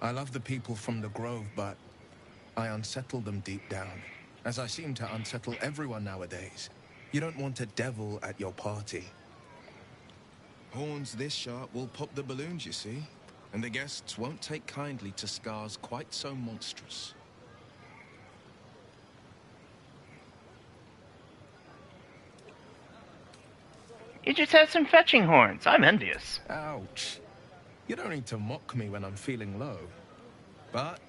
I love the people from the Grove, but I unsettle them deep down, as I seem to unsettle everyone nowadays. You don't want a devil at your party. Horns this sharp will pop the balloons, you see, and the guests won't take kindly to scars quite so monstrous. You just had some fetching horns. I'm envious. Ouch. You don't need to mock me when I'm feeling low. But,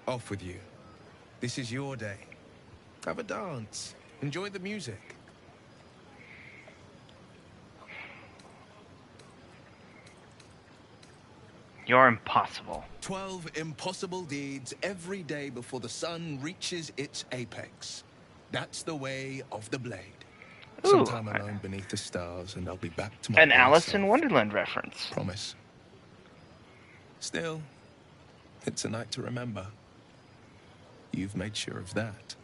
off with you. This is your day. Have a dance. Enjoy the music. You're impossible. 12 impossible deeds every day before the sun reaches its apex. That's the way of the blade. Ooh, Sometime alone beneath the stars, and I'll be back to my an old Alice self. in Wonderland reference. Promise. Still, it's a night to remember. You've made sure of that.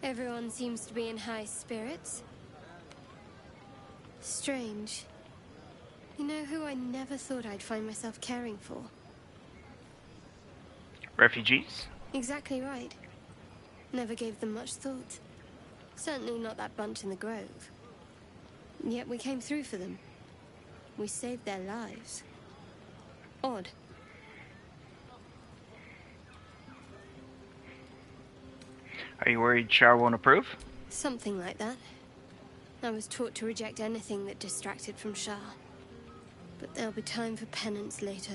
Everyone seems to be in high spirits. Strange. You know who I never thought I'd find myself caring for? Refugees? Exactly right. Never gave them much thought. Certainly not that bunch in the grove. Yet we came through for them. We saved their lives. Odd. Are you worried Char won't approve? Something like that. I was taught to reject anything that distracted from Shah. But there'll be time for penance later.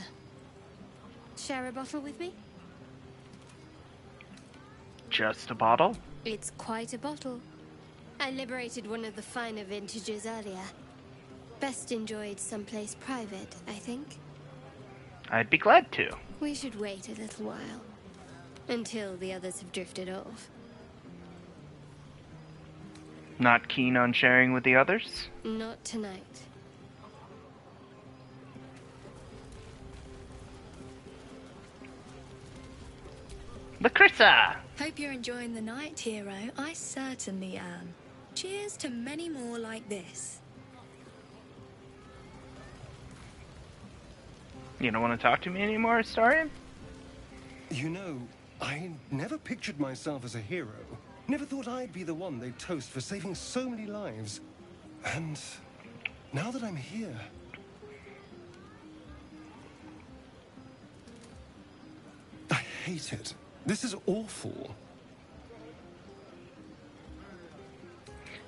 Share a bottle with me? Just a bottle? It's quite a bottle. I liberated one of the finer vintages earlier. Best enjoyed someplace private, I think. I'd be glad to. We should wait a little while. Until the others have drifted off. Not keen on sharing with the others? Not tonight. Lacrissa! Hope you're enjoying the night, hero. I certainly am. Cheers to many more like this. You don't want to talk to me anymore, Astarion? You know, I never pictured myself as a hero. Never thought I'd be the one they'd toast for saving so many lives. And now that I'm here... I hate it. This is awful.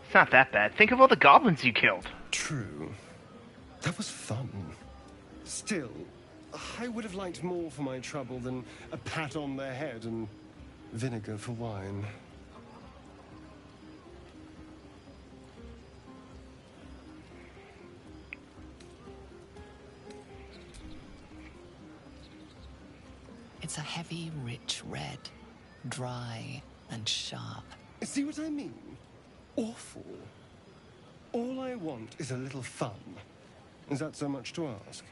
It's not that bad. Think of all the goblins you killed. True. That was fun. Still, I would have liked more for my trouble than a pat on the head and vinegar for wine. It's a heavy, rich red, dry and sharp. See what I mean? Awful. All I want is a little fun. Is that so much to ask?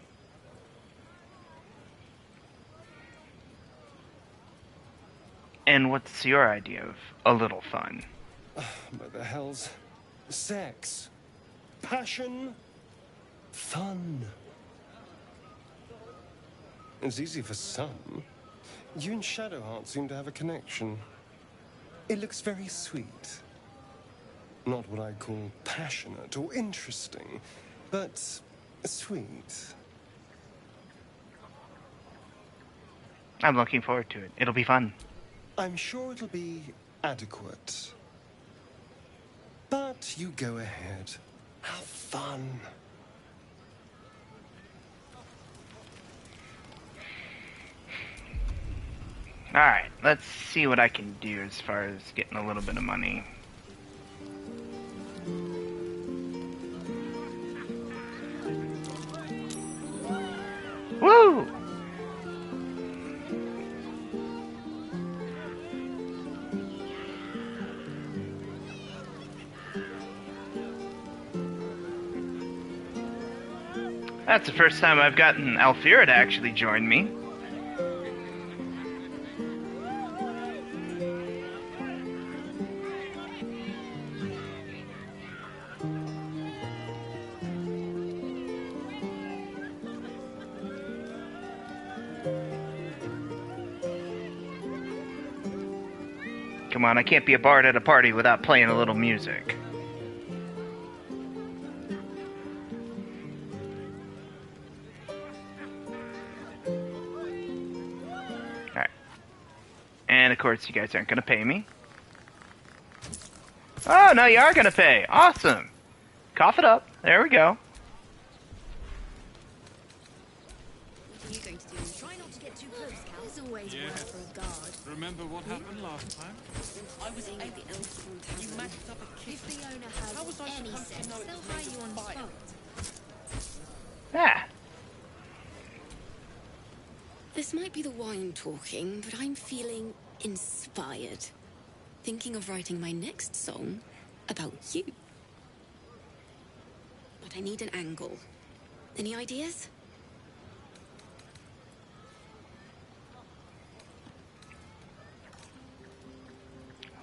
And what's your idea of a little fun? What the hell's... sex. Passion. Fun. It's easy for some. You and Shadowheart seem to have a connection. It looks very sweet. Not what I'd call passionate or interesting, but sweet. I'm looking forward to it. It'll be fun. I'm sure it'll be adequate. But you go ahead. Have fun. Alright, let's see what I can do as far as getting a little bit of money. Woo! That's the first time I've gotten Alfira to actually join me. Come on, I can't be a bard at a party without playing a little music. Alright. And of course you guys aren't gonna pay me. Oh, no, you are gonna pay! Awesome! Cough it up. There we go. going to do? Try not to get too close, Cal. There's always Yeah. work for a guard. Remember what happened last time? I was aiming at the elves from town. You matched up a kid. If the owner has any sense, they'll hire you on spot. Ah. This might be the wine talking, but I'm feeling inspired. Thinking of writing my next song about you. But I need an angle. Any ideas?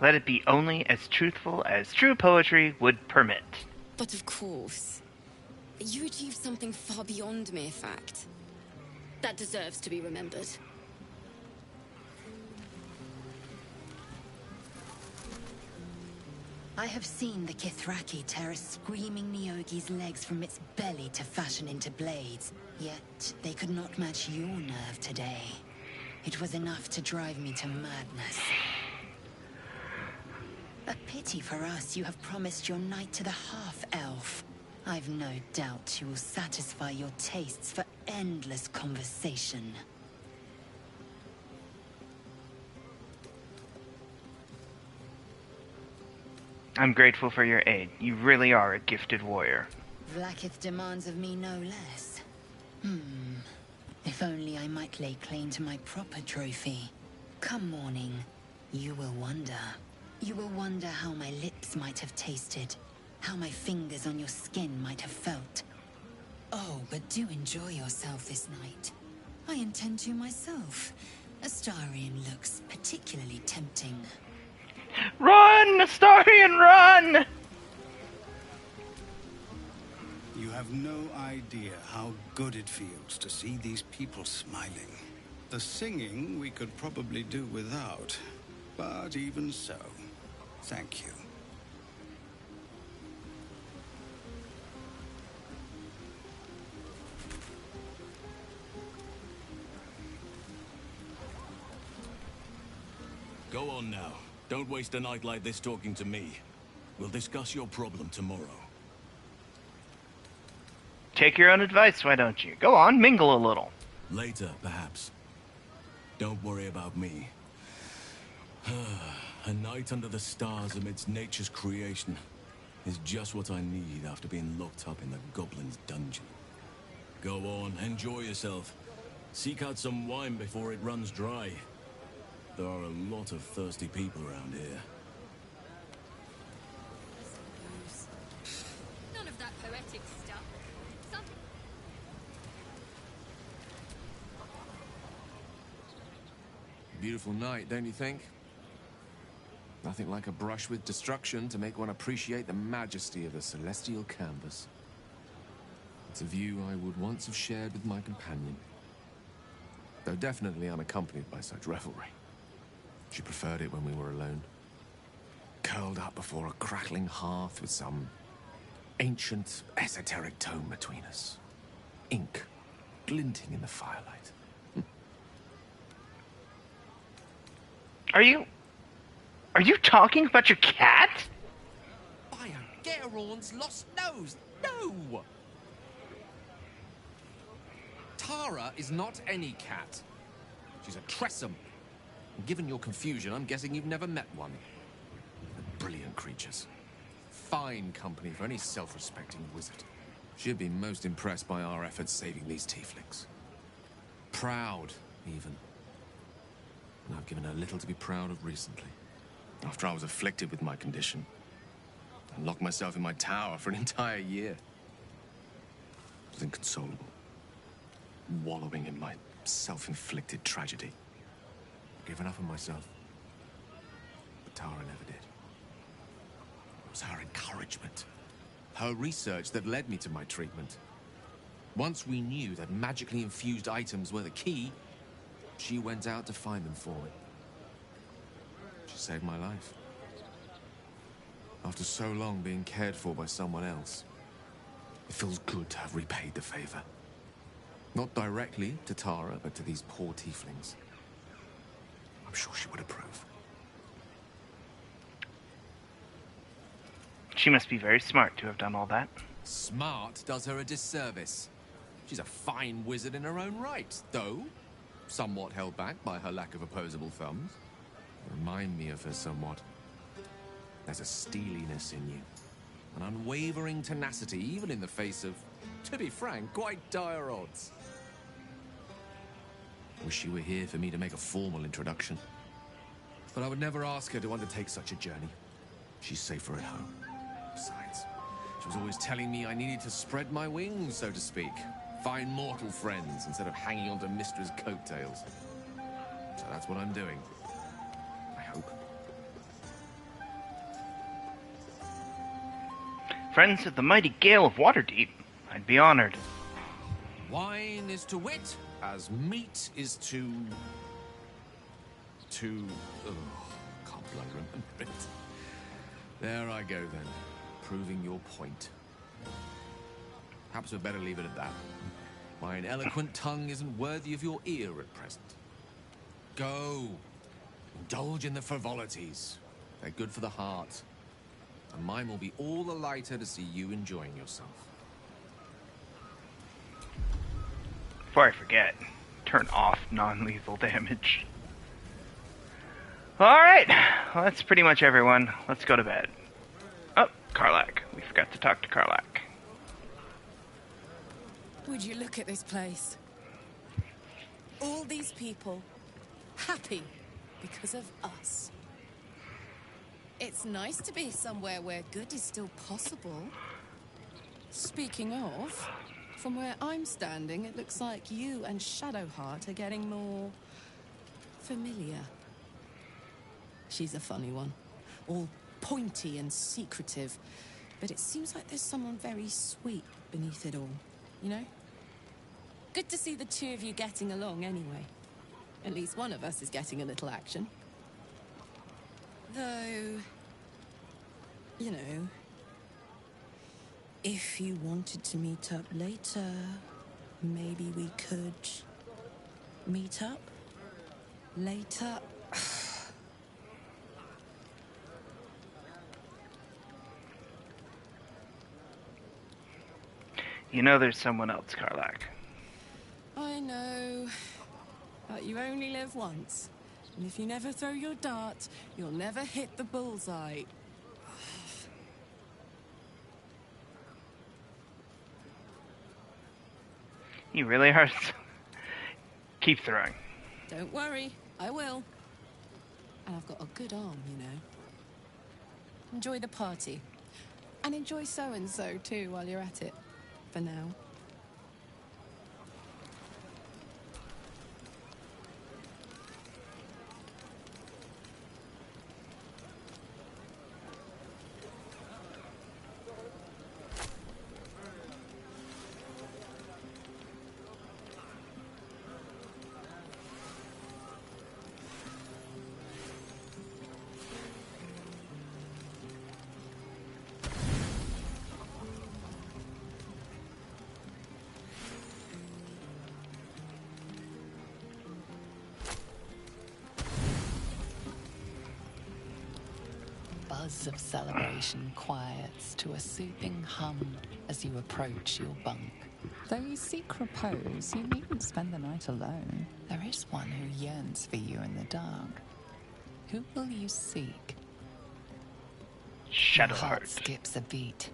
Let it be only as truthful as true poetry would permit. But of course, you achieved something far beyond mere fact. That deserves to be remembered. I have seen the Kithraki tear a screaming Neogi's legs from its belly to fashion into blades. Yet, they could not match your nerve today. It was enough to drive me to madness. A pity for us you have promised your knight to the half-elf. I've no doubt you will satisfy your tastes for endless conversation. I'm grateful for your aid. You really are a gifted warrior. Vlaakith demands of me no less. If only I might lay claim to my proper trophy. Come morning, you will wonder. You will wonder how my lips might have tasted, how my fingers on your skin might have felt. Oh, but do enjoy yourself this night. I intend to myself. Astarion looks particularly tempting. Run, Astarion, run! You have no idea how good it feels to see these people smiling. The singing we could probably do without, but even so, thank you. Go on now. Don't waste a night like this talking to me. We'll discuss your problem tomorrow. Take your own advice, why don't you? Go on, mingle a little. Later, perhaps. Don't worry about me. A night under the stars amidst nature's creation is just what I need after being locked up in the goblin's dungeon. Go on, enjoy yourself. Seek out some wine before it runs dry. There are a lot of thirsty people around here. None of that poetic stuff. Beautiful night, don't you think? Nothing like a brush with destruction to make one appreciate the majesty of the celestial canvas. It's a view I would once have shared with my companion, though definitely unaccompanied by such revelry. She preferred it when we were alone, curled up before a crackling hearth with some ancient, esoteric tome between us. Ink glinting in the firelight. Are you talking about your cat? By a Gerorn's lost nose! No! Tara is not any cat. She's a Tressum. And given your confusion, I'm guessing you've never met one. They're brilliant creatures. Fine company for any self-respecting wizard. She'd be most impressed by our efforts saving these tieflings. Proud, even. And I've given her little to be proud of recently. After I was afflicted with my condition, I locked myself in my tower for an entire year. I was inconsolable, wallowing in my self-inflicted tragedy. Given up on myself. But Tara never did. It was her encouragement, her research that led me to my treatment. Once we knew that magically infused items were the key, she went out to find them for me. She saved my life. After so long being cared for by someone else, it feels good to have repaid the favor. Not directly to Tara, but to these poor tieflings. I'm sure she would approve. She must be very smart to have done all that. Smart does her a disservice. She's a fine wizard in her own right, though somewhat held back by her lack of opposable thumbs. Remind me of her somewhat. There's a steeliness in you, an unwavering tenacity, even in the face of, to be frank, quite dire odds. Wish she were here for me to make a formal introduction. But I would never ask her to undertake such a journey. She's safer at home. Besides, she was always telling me I needed to spread my wings, so to speak. Find mortal friends instead of hanging onto Mystra's coattails. So that's what I'm doing. I hope. Friends of the mighty Gale of Waterdeep, I'd be honored. Wine is to wit, as meat is to... Oh, can't bloody remember it. There I go then, proving your point. Perhaps we'd better leave it at that. Mine eloquent tongue isn't worthy of your ear at present. Go. Indulge in the frivolities. They're good for the heart. And mine will be all the lighter to see you enjoying yourself. Before I forget, turn off non-lethal damage. Alright, well, that's pretty much everyone. Let's go to bed. Oh, Karlach. We forgot to talk to Karlach. Would you look at this place? All these people happy because of us. It's nice to be somewhere where good is still possible. Speaking of, from where I'm standing, it looks like you and Shadowheart are getting more familiar. She's a funny one, all pointy and secretive, but it seems like there's someone very sweet beneath it all, you know? Good to see the two of you getting along anyway. At least one of us is getting a little action. Though, you know, if you wanted to meet up later, maybe we could meet up later. You know there's someone else, Karlach. I know, but you only live once. And if you never throw your dart, you'll never hit the bullseye. You really are. Keep throwing. Don't worry, I will. And I've got a good arm, you know. Enjoy the party. And enjoy so-and-so too while you're at it. For now. Buzz of celebration quiets to a soothing hum as you approach your bunk. Though you seek repose, you needn't spend the night alone. There is one who yearns for you in the dark. Who will you seek? Shadowheart. Your heart skips a beat.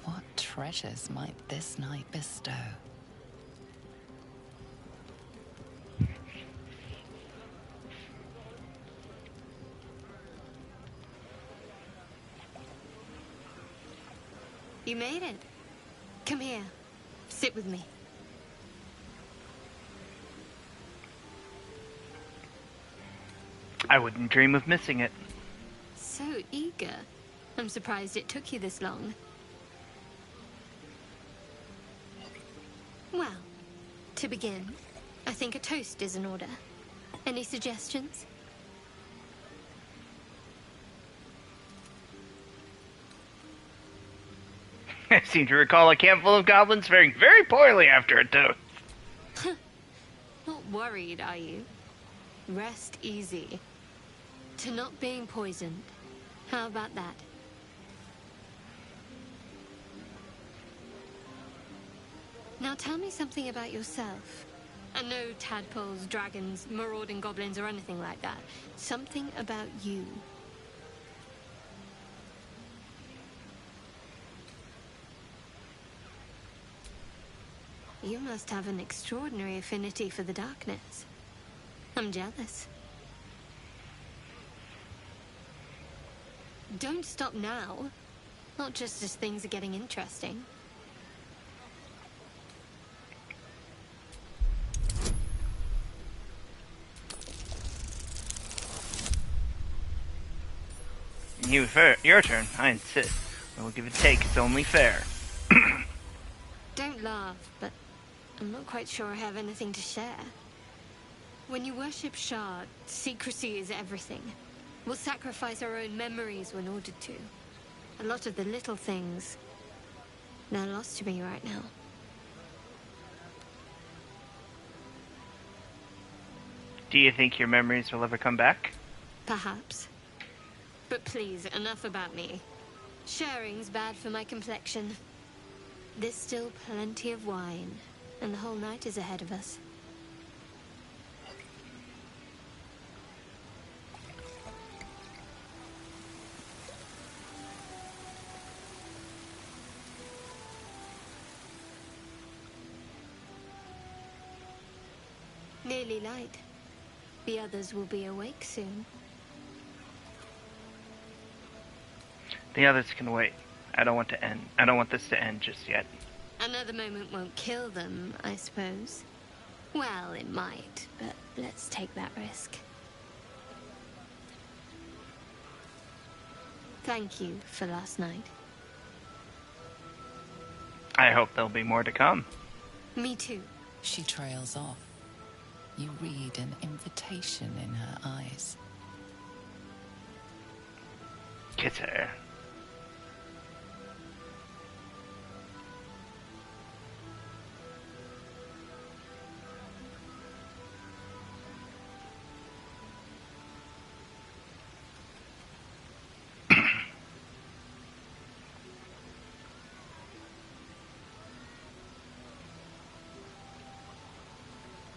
What treasures might this night bestow? You made it. Come here. Sit with me. I wouldn't dream of missing it. So eager. I'm surprised it took you this long. Well, to begin, I think a toast is in order. Any suggestions? I seem to recall a camp full of goblins faring very poorly after a toast. Not worried, are you? Rest easy. To not being poisoned. How about that? Now tell me something about yourself. And no tadpoles, dragons, marauding goblins, or anything like that. Something about you. You must have an extraordinary affinity for the darkness. I'm jealous. Don't stop now. Not just as things are getting interesting. Your turn. I insist. I will give it a take. It's only fair. Don't laugh, but I'm not quite sure I have anything to share. When you worship Shard, secrecy is everything. We'll sacrifice our own memories when ordered to. A lot of the little things, they're lost to me right now. Do you think your memories will ever come back? Perhaps. But please, enough about me. Sharing's bad for my complexion. There's still plenty of wine, and the whole night is ahead of us. Nearly light. The others will be awake soon. The others can wait. I don't want this to end just yet. Another moment won't kill them, I suppose. Well, it might, but let's take that risk. Thank you for last night. I hope there'll be more to come. Me too. She trails off. You read an invitation in her eyes. Kiss her.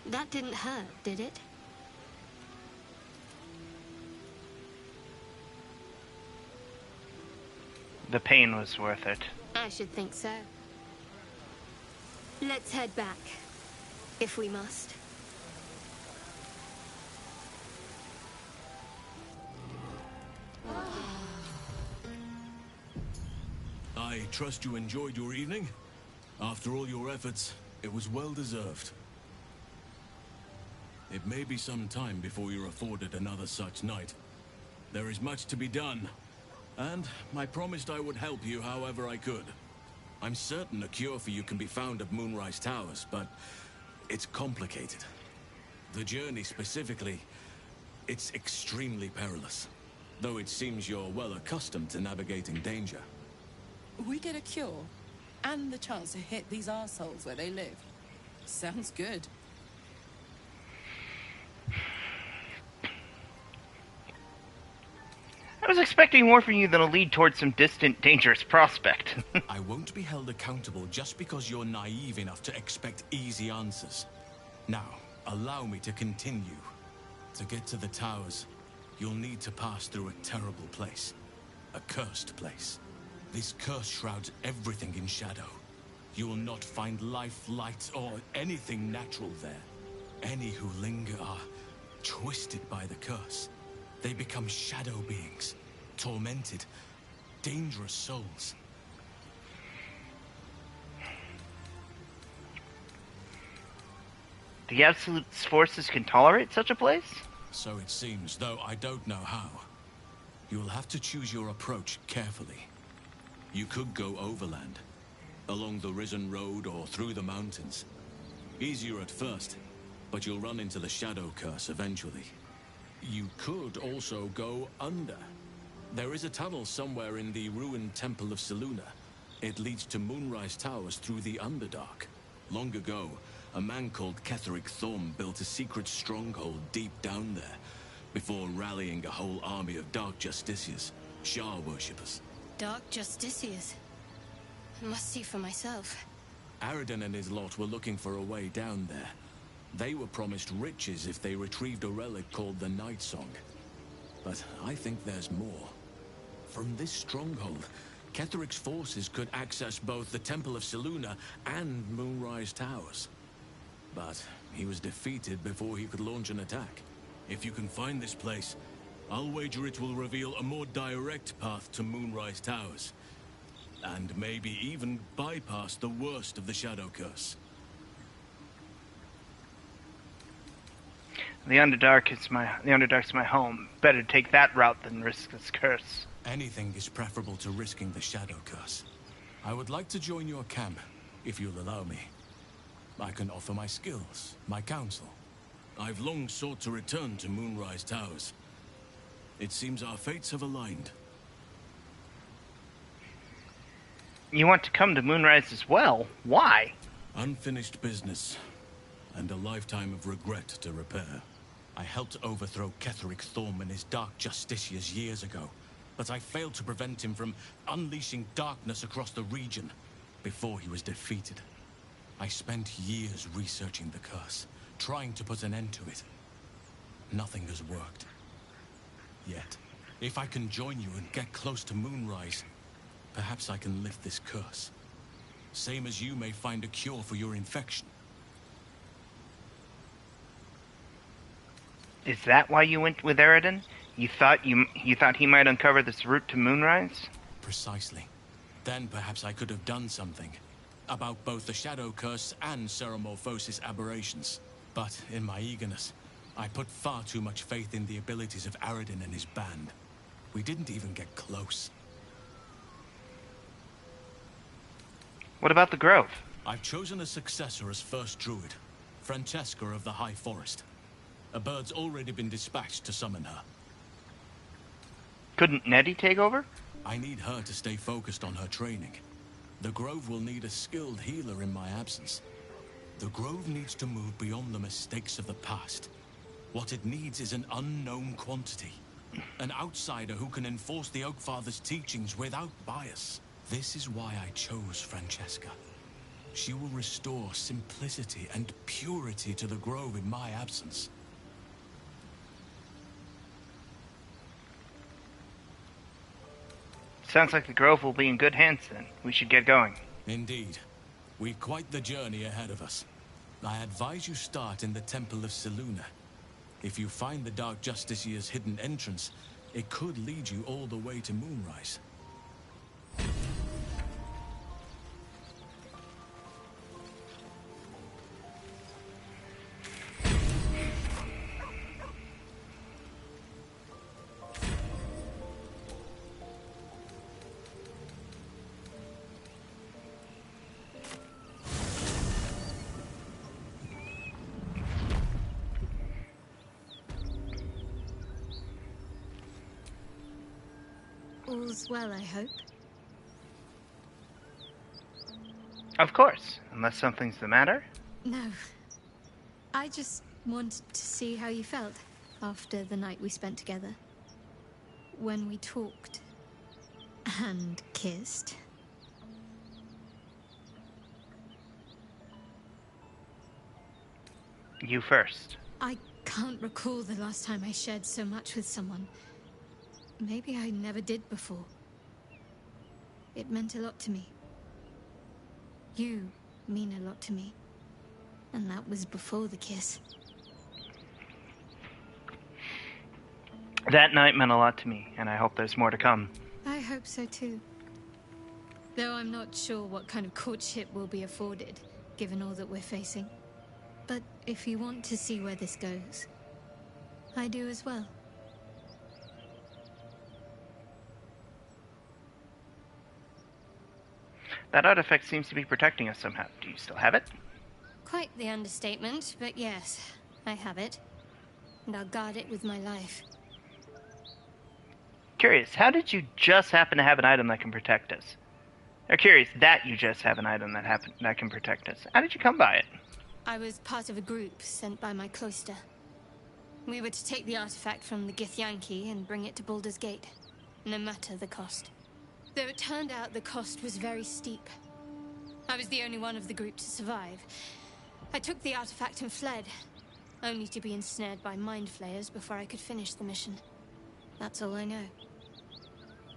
That didn't hurt, did it? The pain was worth it. I should think so. Let's head back, if we must. I trust you enjoyed your evening. After all your efforts, it was well deserved. It may be some time before you're afforded another such night. There is much to be done, and I promised I would help you however I could. I'm certain a cure for you can be found at Moonrise Towers, but it's complicated. The journey specifically, it's extremely perilous, though it seems you're well accustomed to navigating danger. We get a cure, and the chance to hit these arseholes where they live. Sounds good. I was expecting more from you than a lead towards some distant, dangerous prospect. I won't be held accountable just because you're naive enough to expect easy answers. Now, allow me to continue. To get to the towers, you'll need to pass through a terrible place. A cursed place. This curse shrouds everything in shadow. You will not find life, light, or anything natural there. Any who linger are twisted by the curse. They become shadow beings, tormented, dangerous souls. The Absolute forces can tolerate such a place? So it seems, though I don't know how. You will have to choose your approach carefully. You could go overland, along the Risen Road or through the mountains. Easier at first, but you'll run into the shadow curse eventually. You could also go under. There is a tunnel somewhere in the ruined Temple of Selûne. It leads to Moonrise Towers through the Underdark. Long ago, a man called Ketheric Thorm built a secret stronghold deep down there, before rallying a whole army of Dark Justiciars, Shah worshippers. Dark Justiciars. I must see for myself. Aridin and his lot were looking for a way down there. They were promised riches if they retrieved a relic called the Night Song. But I think there's more. From this stronghold, Ketheric's forces could access both the Temple of Selûne and Moonrise Towers. But he was defeated before he could launch an attack. If you can find this place, I'll wager it will reveal a more direct path to Moonrise Towers. And maybe even bypass the worst of the Shadow Curse. The Underdark's my home. Better take that route than risk this curse. Anything is preferable to risking the Shadow Curse. I would like to join your camp, if you'll allow me. I can offer my skills, my counsel. I've long sought to return to Moonrise Towers. It seems our fates have aligned. You want to come to Moonrise as well? Why? Unfinished business, and a lifetime of regret to repair. I helped overthrow Ketheric Thorm and his Dark Justiciars years ago, but I failed to prevent him from unleashing darkness across the region before he was defeated. I spent years researching the curse, trying to put an end to it. Nothing has worked. Yet, if I can join you and get close to Moonrise, perhaps I can lift this curse. Same as you may find a cure for your infection. Is that why you went with Aridin? You thought he might uncover this route to Moonrise? Precisely. Then perhaps I could have done something about both the Shadow Curse and Ceramorphosis aberrations. But in my eagerness, I put far too much faith in the abilities of Aridin and his band. We didn't even get close. What about the Grove? I've chosen a successor as first druid, Francesca of the High Forest. A bird's already been dispatched to summon her. Couldn't Nettie take over? I need her to stay focused on her training. The Grove will need a skilled healer in my absence. The Grove needs to move beyond the mistakes of the past. What it needs is an unknown quantity. An outsider who can enforce the Oakfather's teachings without bias. This is why I chose Francesca. She will restore simplicity and purity to the Grove in my absence. Sounds like the Grove will be in good hands then. We should get going. Indeed. We've quite the journey ahead of us. I advise you start in the Temple of Selûne. If you find the Dark Justiciar's hidden entrance, it could lead you all the way to Moonrise. All's well, I hope. Of course, unless something's the matter. No. I just wanted to see how you felt after the night we spent together. When we talked and kissed. You first. I can't recall the last time I shared so much with someone. Maybe I never did before. It meant a lot to me. You mean a lot to me. And that was before the kiss. That night meant a lot to me, and I hope there's more to come. I hope so too. Though I'm not sure what kind of courtship will be afforded, given all that we're facing. But if you want to see where this goes, I do as well. That artifact seems to be protecting us somehow. Do you still have it? Quite the understatement, but yes, I have it. And I'll guard it with my life. Curious, how did you just happen to have an item that can protect us? Or curious that you just have an item that can protect us. How did you come by it? I was part of a group sent by my cloister. We were to take the artifact from the Githyanki and bring it to Baldur's Gate, no matter the cost. Though it turned out the cost was very steep. I was the only one of the group to survive. I took the artifact and fled, only to be ensnared by mind flayers before I could finish the mission. That's all I know.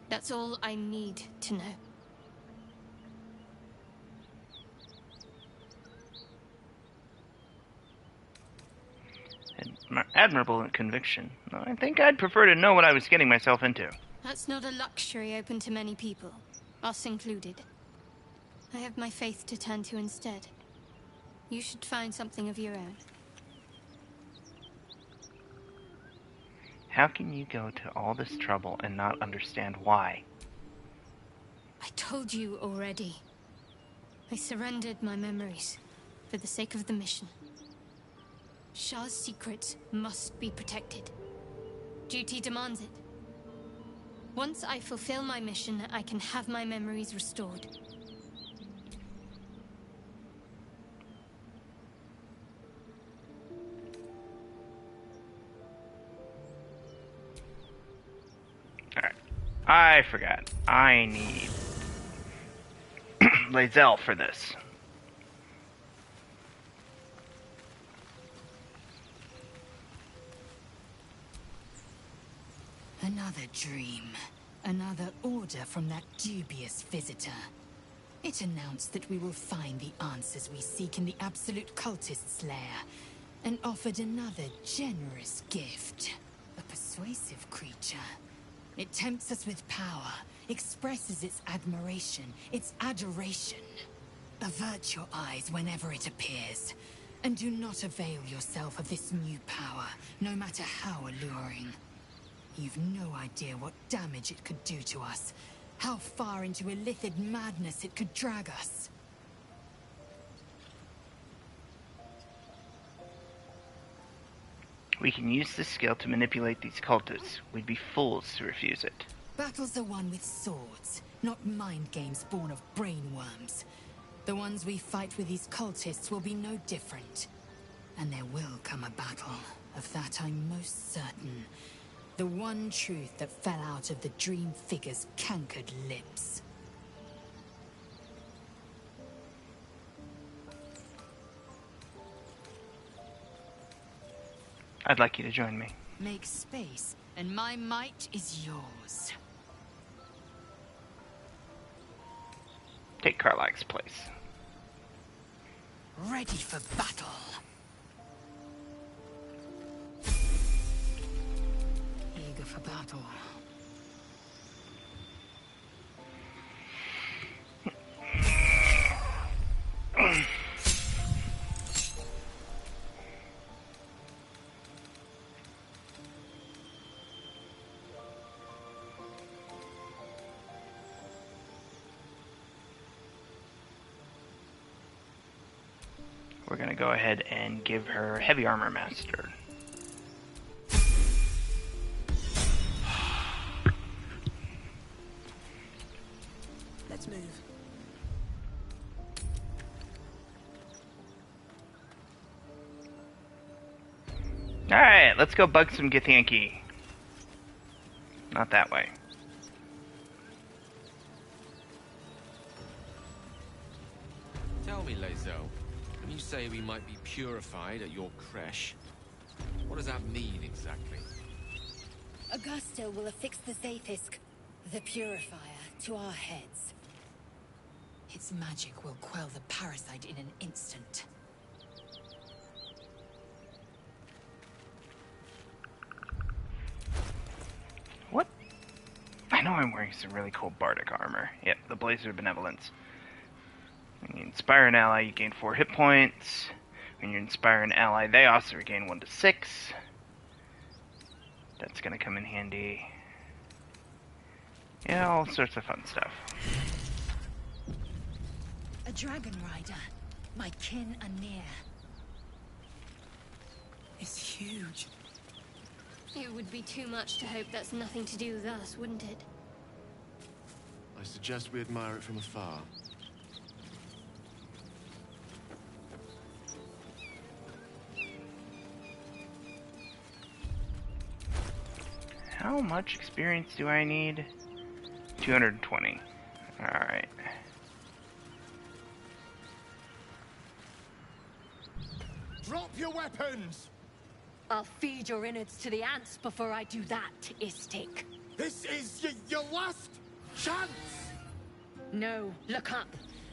That's all I need to know. Admirable conviction. I think I'd prefer to know what I was getting myself into. That's not a luxury open to many people, us included. I have my faith to turn to instead. You should find something of your own. How can you go to all this trouble and not understand why? I told you already. I surrendered my memories for the sake of the mission. Shah's secrets must be protected. Duty demands it. Once I fulfill my mission, I can have my memories restored. Alright. I forgot. I need Lae'zel for this. Another dream. Another order from that dubious visitor. It announced that we will find the answers we seek in the Absolute Cultist's lair, and offered another generous gift. A persuasive creature. It tempts us with power, expresses its admiration, its adoration. Avert your eyes whenever it appears, and do not avail yourself of this new power, no matter how alluring. You've no idea what damage it could do to us, how far into illithid madness it could drag us. We can use this skill to manipulate these cultists. We'd be fools to refuse it. Battles are won with swords, not mind games born of brainworms. The ones we fight with these cultists will be no different. And there will come a battle. Of that I'm most certain. The one truth that fell out of the dream figure's cankered lips. I'd like you to join me. Make space, and my might is yours. Take Karlach's place. Ready for battle. Eager for battle. We're gonna go ahead and give her Heavy Armor Master. Let's move. Alright, let's go bug some Githyanki. Not that way. Tell me, Lae'zel, when you say we might be purified at your creche, what does that mean exactly? Augusto will affix the Zaithisk, the purifier, to our heads. Its magic will quell the parasite in an instant. What? I know I'm wearing some really cool bardic armor. Yep, the Blazer of Benevolence. When you inspire an ally, you gain 4 hit points. When you inspire an ally, they also regain 1 to 6. That's gonna come in handy. Yeah, all sorts of fun stuff. A dragon rider, my kin are near. It's huge. It would be too much to hope that's nothing to do with us, wouldn't it? I suggest we admire it from afar. How much experience do I need? 220. Alright. your weapons! I'll feed your innards to the ants before I do that, Istik. This is your last chance! No, look up.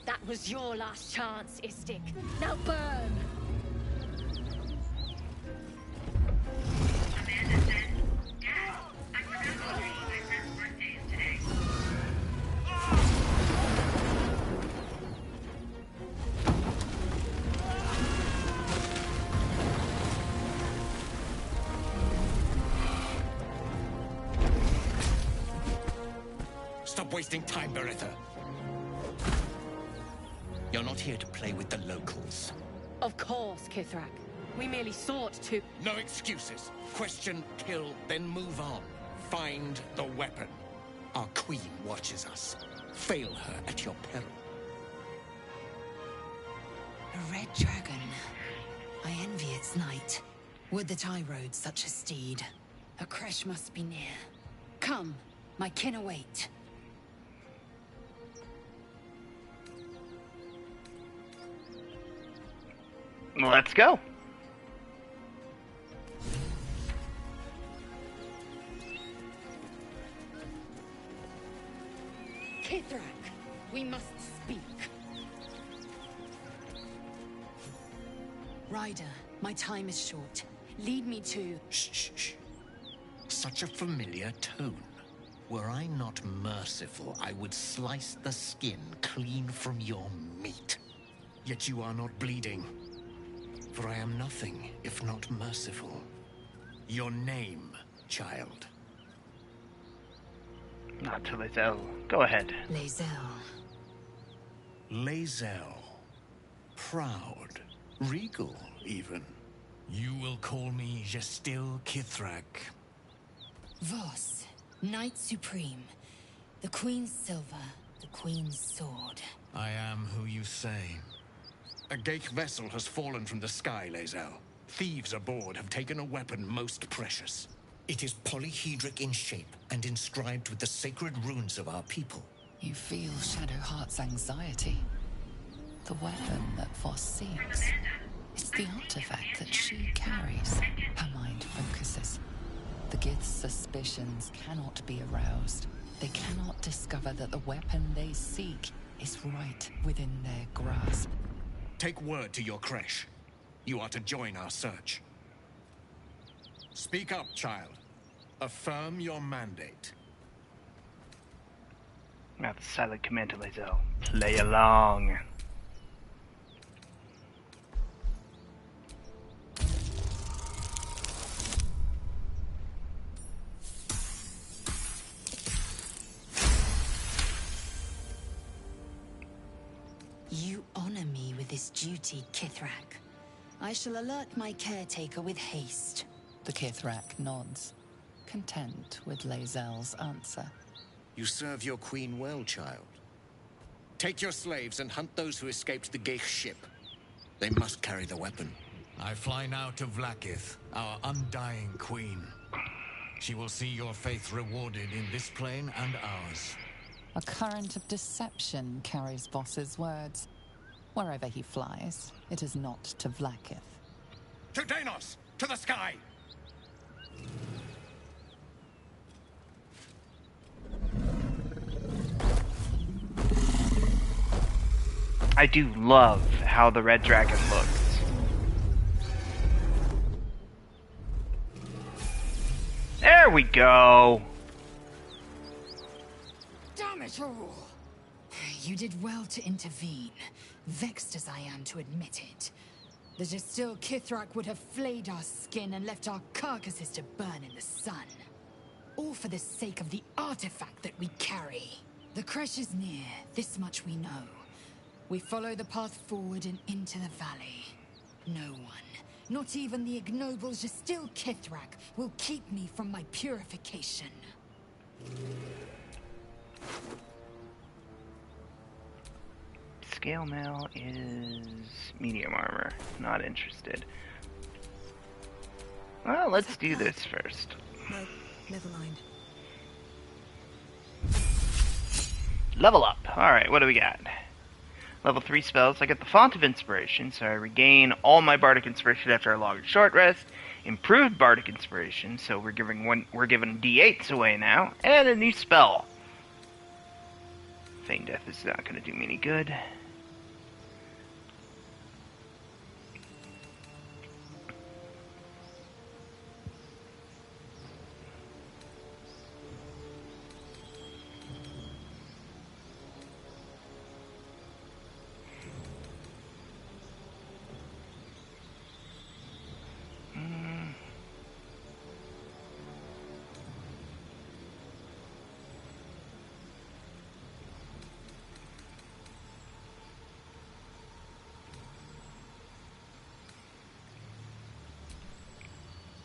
That was your last chance, Istik. Now burn! Stop wasting time, Beretta. You're not here to play with the locals. Of course, Kithrak. We merely sought to... No excuses. Question, kill, then move on. Find the weapon. Our queen watches us. Fail her at your peril. A red dragon. I envy its knight. Would that I rode such a steed. A crash must be near. Come, my kin await. Let's go. Kithrak, we must speak. Ryder, my time is short. Lead me to... Shh. Such a familiar tone. Were I not merciful, I would slice the skin clean from your meat. Yet you are not bleeding. For I am nothing if not merciful. Your name, child. Not to Lae'zel. Go ahead. Lae'zel. Lae'zel. Proud. Regal, even. You will call me Gestil Kithrak. Voss, Knight Supreme. The Queen's silver, the Queen's sword. I am who you say. A Geich vessel has fallen from the sky, Lae'zel. Thieves aboard have taken a weapon most precious. It is polyhedric in shape and inscribed with the sacred runes of our people. You feel Shadowheart's anxiety. The weapon that Voss seeks. It's the artifact that she carries. Her mind focuses. The Gith's suspicions cannot be aroused. They cannot discover that the weapon they seek is right within their grasp. Take word to your creche. You are to join our search. Speak up, child. Affirm your mandate. Now the silent command to Lae'zel. Play along. You honor me with this duty, Kithrak. I shall alert my caretaker with haste. The Kithrak nods, content with Lae'zel's answer. You serve your queen well, child. Take your slaves and hunt those who escaped the Geich ship. They must carry the weapon. I fly now to Vlaakith, our undying queen. She will see your faith rewarded in this plane and ours. A current of deception carries Voss's words. Wherever he flies, it is not to Vlaakith. To Danos! To the sky! I do love how the red dragon looks. There we go. Damn it all! You did well to intervene, vexed as I am to admit it. The Gestil Kithrak would have flayed our skin and left our carcasses to burn in the sun. All for the sake of the artifact that we carry. The creche is near, this much we know. We follow the path forward and into the valley. No one, not even the ignoble Gestil Kithrak, will keep me from my purification. Scale mail is medium armor. Not interested. Well, let's do this first. No, never mind. Level up. Alright, what do we got? level 3 spells. I get the Font of Inspiration, so I regain all my Bardic Inspiration after a long short rest. Improved Bardic Inspiration, so we're giving D8s away now, and a new spell. Feign Death is not going to do me any good.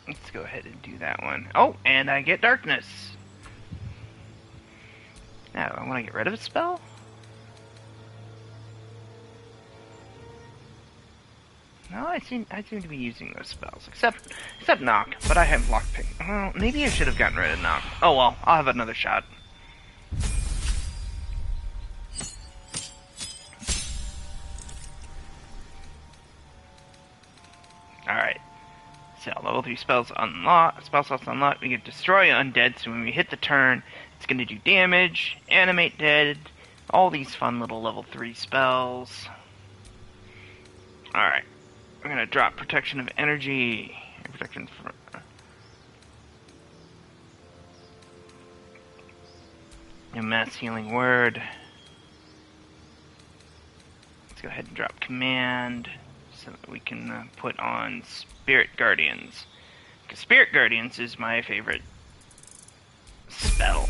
Let's go ahead and do that one. Oh, and I get Darkness. Now, I want to get rid of a spell? No, I seem to be using those spells. Except Knock, but I have Lockpick. Well, maybe I should have gotten rid of Knock. Oh well, I'll have another shot. Alright. So, level 3 spells unlocked. Spell slots unlocked. We get Destroy Undead, so when we hit the turn, it's going to do damage, Animate Dead, all these fun little level 3 spells. Alright. We're going to drop Protection of Energy. Protection for... A Mass Healing Word. Let's go ahead and drop Command, so that we can put on Spirit Guardians. Because Spirit Guardians is my favorite spell.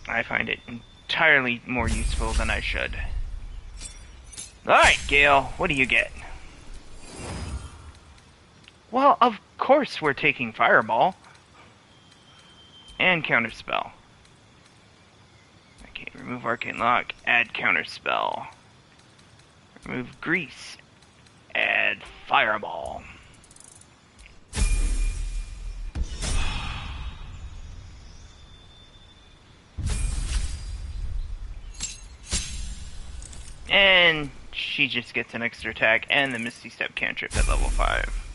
I find it entirely more useful than I should. Alright, Gale, what do you get? Well, of course we're taking Fireball. And Counterspell. Okay, remove Arcane Lock, add Counterspell. Remove Grease, add Fireball. And she just gets an extra attack and the Misty Step cantrip at level 5.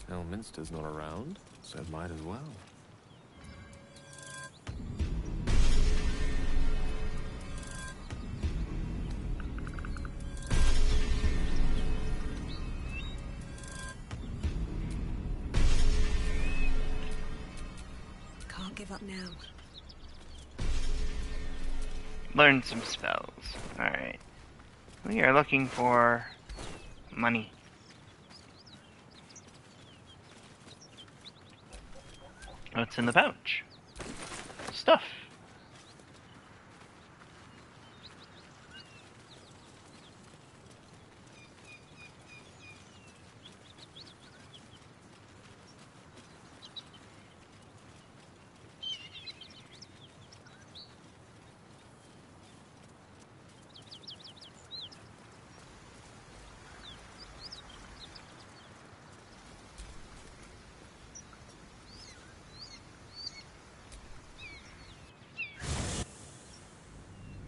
Elminster's not around, so might as well. Can't give up now. Learn some spells. Alright. We are looking for money. What's in the pouch? Stuff.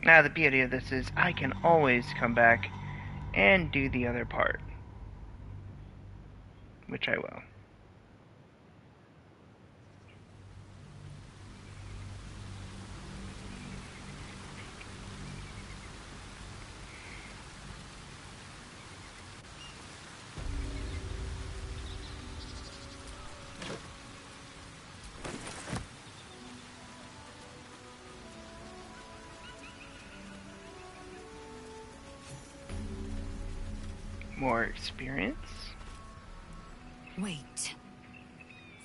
Now the beauty of this is I can always come back and do the other part. Which I will. More experience. Wait.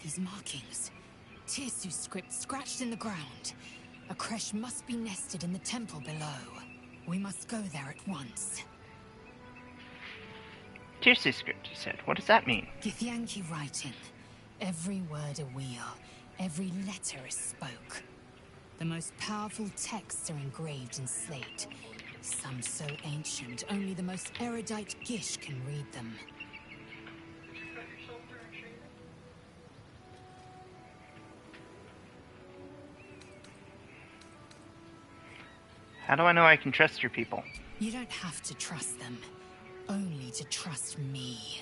These markings. Tirsu script scratched in the ground. A creche must be nested in the temple below. We must go there at once. Tirsu script, you said. What does that mean? Githyanki writing. Every word a wheel. Every letter is spoke. The most powerful texts are engraved in slate. Some so ancient, only the most erudite Gish can read them. How do I know I can trust your people? You don't have to trust them, only to trust me.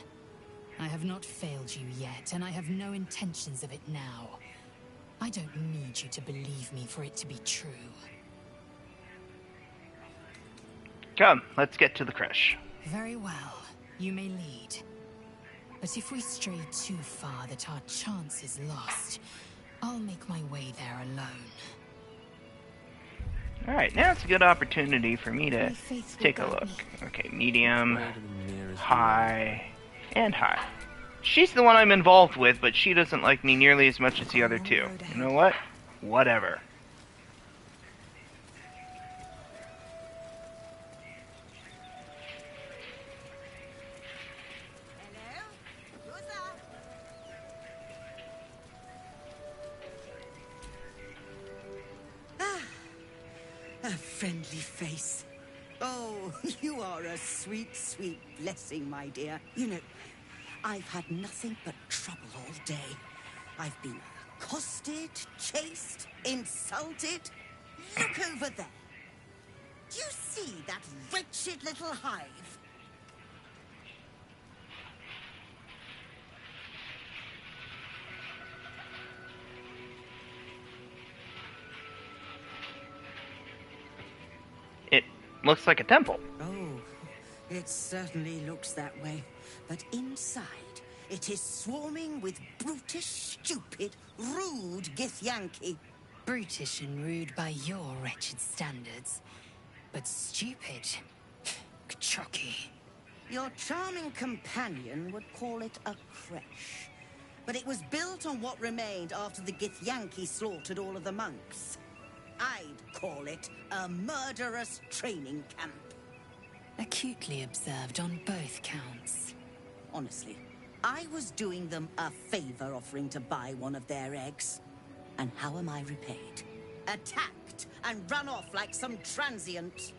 I have not failed you yet, and I have no intentions of it now. I don't need you to believe me for it to be true. Come, let's get to the crush. Very well, you may lead. But if we stray too far that our chance is lost, I'll make my way there alone. Alright, now it's a good opportunity for me to take a look. Okay, medium, high, and high. She's the one I'm involved with, but she doesn't like me nearly as much as the other two. You know what? Whatever. A friendly face. Oh, you are a sweet, sweet blessing, my dear. You know, I've had nothing but trouble all day. I've been accosted, chased, insulted. Look over there. Do you see that wretched little hive? It looks like a temple. Oh, it certainly looks that way. But inside, it is swarming with brutish, stupid, rude Githyanki. Brutish and rude by your wretched standards, but stupid. Kchoki. Your charming companion would call it a creche. But it was built on what remained after the Githyanki slaughtered all of the monks. I'd call it a murderous training camp. Acutely observed on both counts. Honestly, I was doing them a favor offering to buy one of their eggs. And how am I repaid? Attacked and run off like some transient.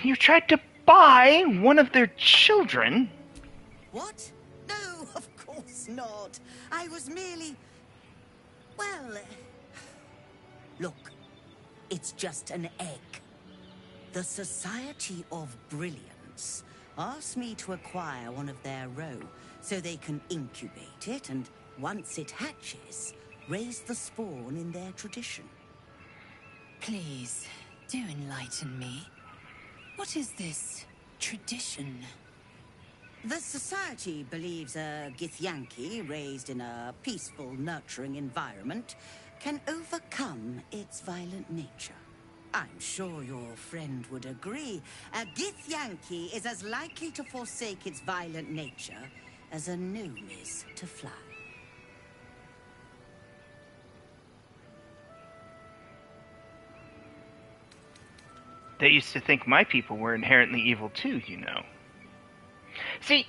You tried to buy one of their children? What? No, of course not. I was merely... Well... Look, it's just an egg. The Society of Brilliance asked me to acquire one of their roe so they can incubate it and, once it hatches, raise the spawn in their tradition. Please, do enlighten me. What is this tradition? The Society believes a Githyanki raised in a peaceful, nurturing environment can overcome its violent nature. I'm sure your friend would agree. A Githyanki is as likely to forsake its violent nature as a gnome is to fly. They used to think my people were inherently evil too, you know. See,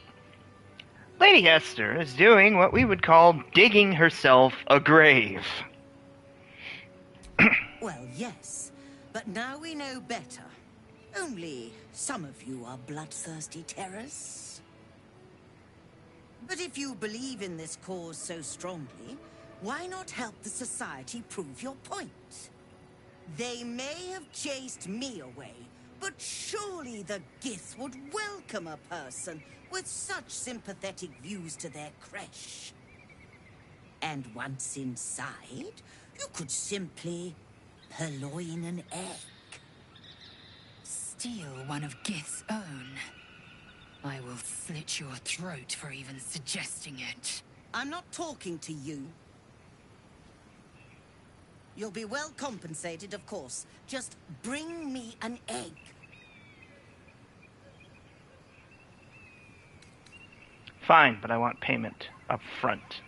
Lady Esther is doing what we would call digging herself a grave. Well, yes, but now we know better. Only some of you are bloodthirsty terrors. But if you believe in this cause so strongly, why not help the Society prove your point? They may have chased me away, but surely the Gith would welcome a person with such sympathetic views to their creche. And once inside, you could simply purloin an egg. Steal one of Gith's own. I will slit your throat for even suggesting it. I'm not talking to you. You'll be well compensated, of course. Just bring me an egg. Fine, but I want payment up front.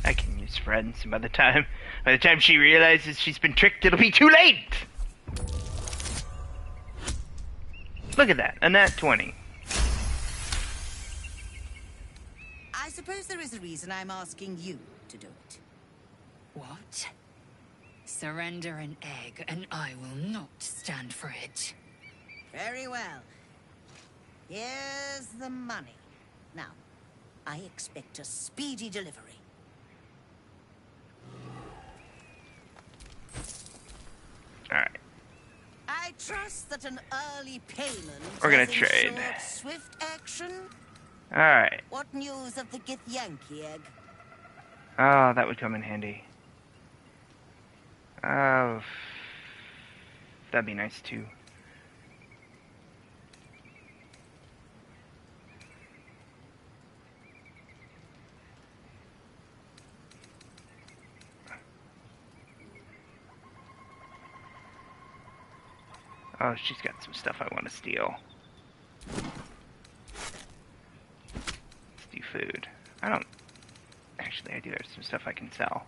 I can use friends, and by the time she realizes she's been tricked, it'll be too late! Look at that, a nat 20. I suppose there is a reason I'm asking you to do it. What? Surrender an egg, and I will not stand for it. Very well. Here's the money. Now, I expect a speedy delivery. Alright. I trust that an early payment We're gonna has trade. ensured swift action. Alright. What news of the Githyanki egg? Oh, that would come in handy. Oh, that'd be nice too. Oh, she's got some stuff I want to steal. Let's do food. I don't... Actually, I do have some stuff I can sell.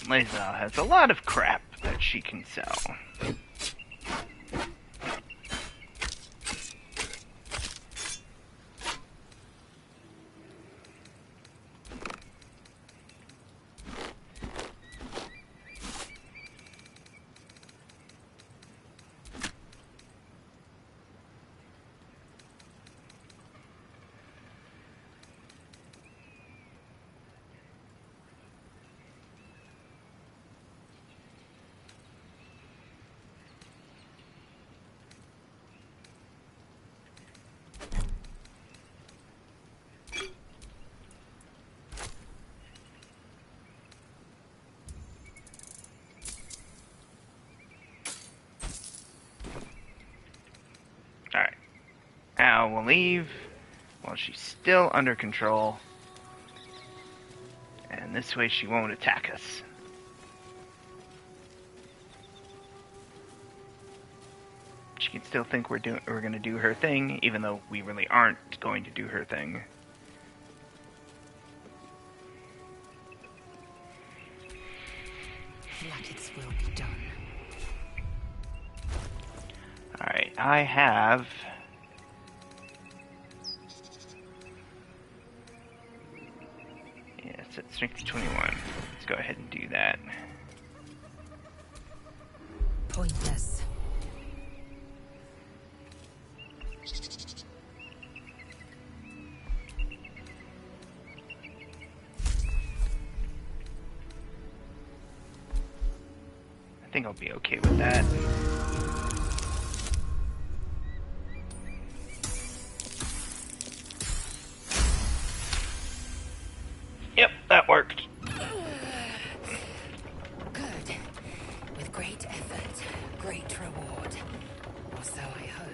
Lae'zel has a lot of crap that she can sell. Now we'll leave while she's still under control. And this way she won't attack us. She can still think we're gonna do her thing, even though we really aren't going to do her thing. Let its will be done. Alright, I have... Yeah, it's at strength 21. Let's go ahead and do that. Pointless. I think I'll be okay with that. Yep, that worked. Good. With great effort, great reward. Or so I hope.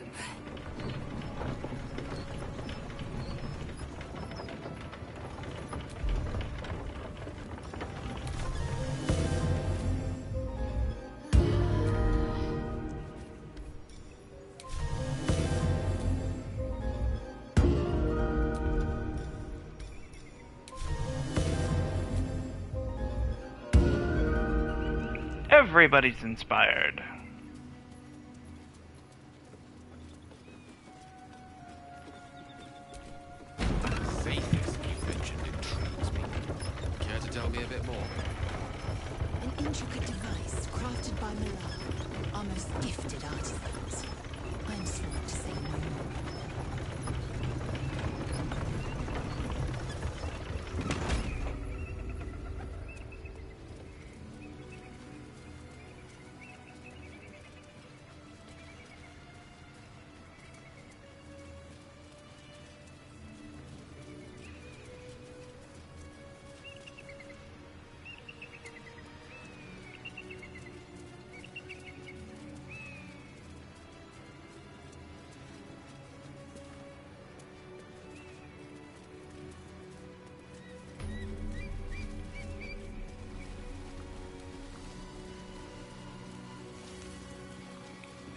Everybody's inspired. Safest you've mentioned intrigues me. Care to tell me a bit more? An intricate device crafted by Milan, our most gifted artisans. I'm slow to say no more.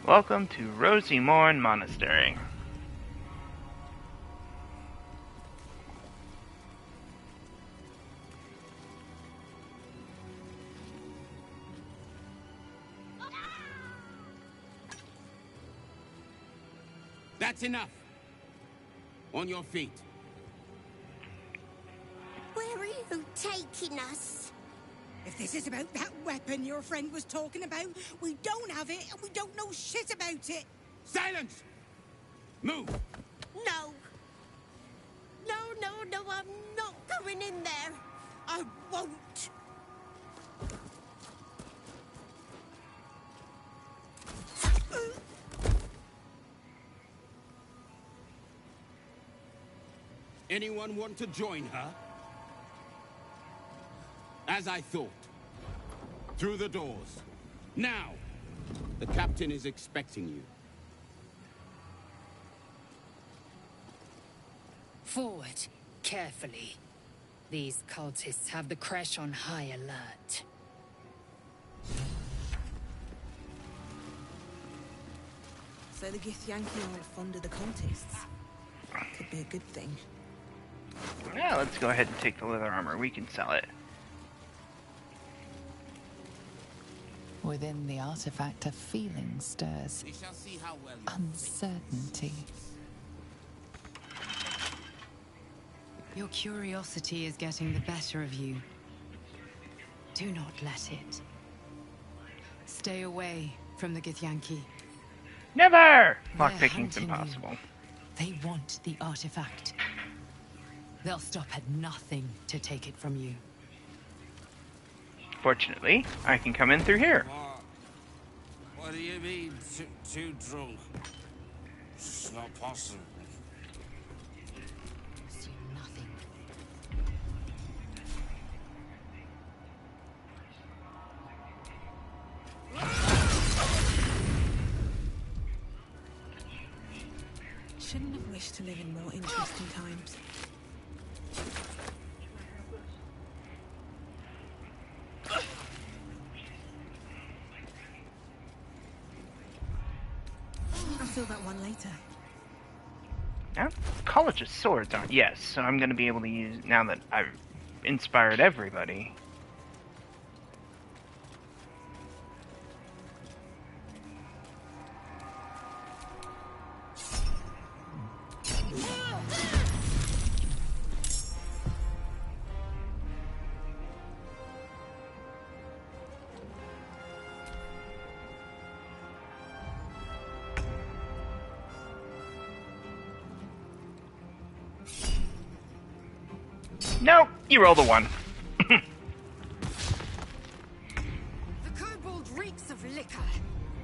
Welcome to Rosy Morn Monastery. That's enough. On your feet. Where are you taking us? If this is about that weapon your friend was talking about, we don't have it and we don't know shit about it. Silence! Move! No. No, I'm not going in there. I won't. Anyone want to join her? As I thought. Through the doors. Now! The captain is expecting you. Forward, carefully. These cultists have the Kresh on high alert. So the Githyanki aren't fond of the cultists. Could be a good thing. Yeah, let's go ahead and take the leather armor. We can sell it. Within the artifact, a feeling stirs. We shall see how well you Uncertainty. Your curiosity is getting the better of you. Do not let it. Stay away from the Githyanki. Never! They're Lockpicking's hunting impossible. you. They want the artifact. They'll stop at nothing to take it from you. Fortunately, I can come in through here. What do you mean, too drunk? It's not possible. Shouldn't have wished to live in more interesting times. I'll fill that one later. Now, College of Swords aren't. Yes, so I'm going to be able to use now that I've inspired everybody. No, you roll the one. The kobold reeks of liquor.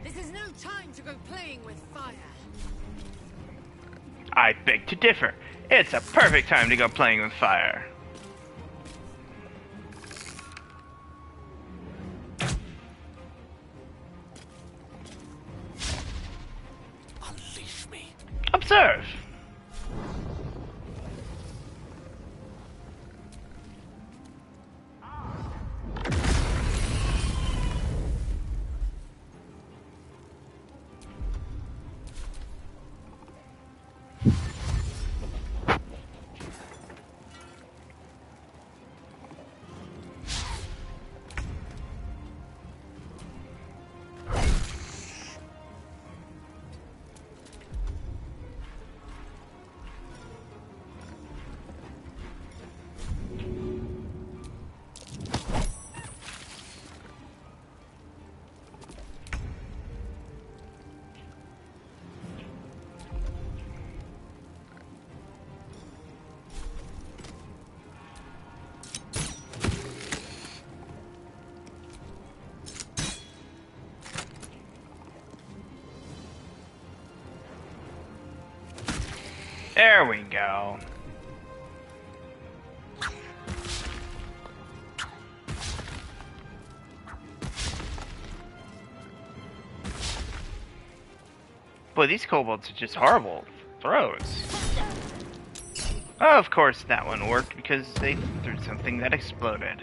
This is no time to go playing with fire. I beg to differ. It's a perfect time to go playing with fire. Unleash me. Observe. There we go. Boy, these kobolds are just horrible throws. Oh, of course that one worked because they threw something that exploded.